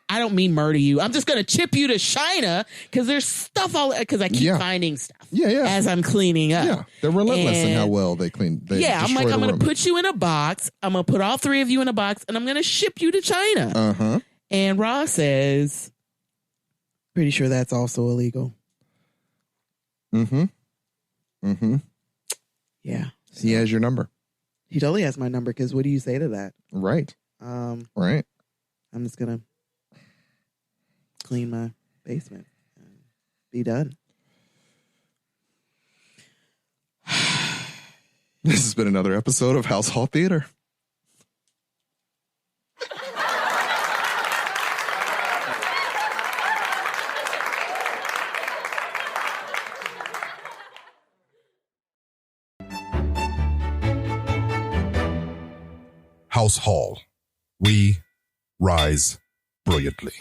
I don't mean murder you. I'm just going to chip you to China because there's stuff because I keep finding stuff as I'm cleaning up. Yeah, they're relentless in how well they clean. I'm like, I'm going to put you in a box. I'm going to put all 3 of you in a box and I'm going to ship you to China. And Ross says, pretty sure that's also illegal. Yeah. So he has your number. He totally has my number because what do you say to that? Right. Right. I'm just going to clean my basement and be done. This has been another episode of House Hall Theater. House Hall. We rise brilliantly.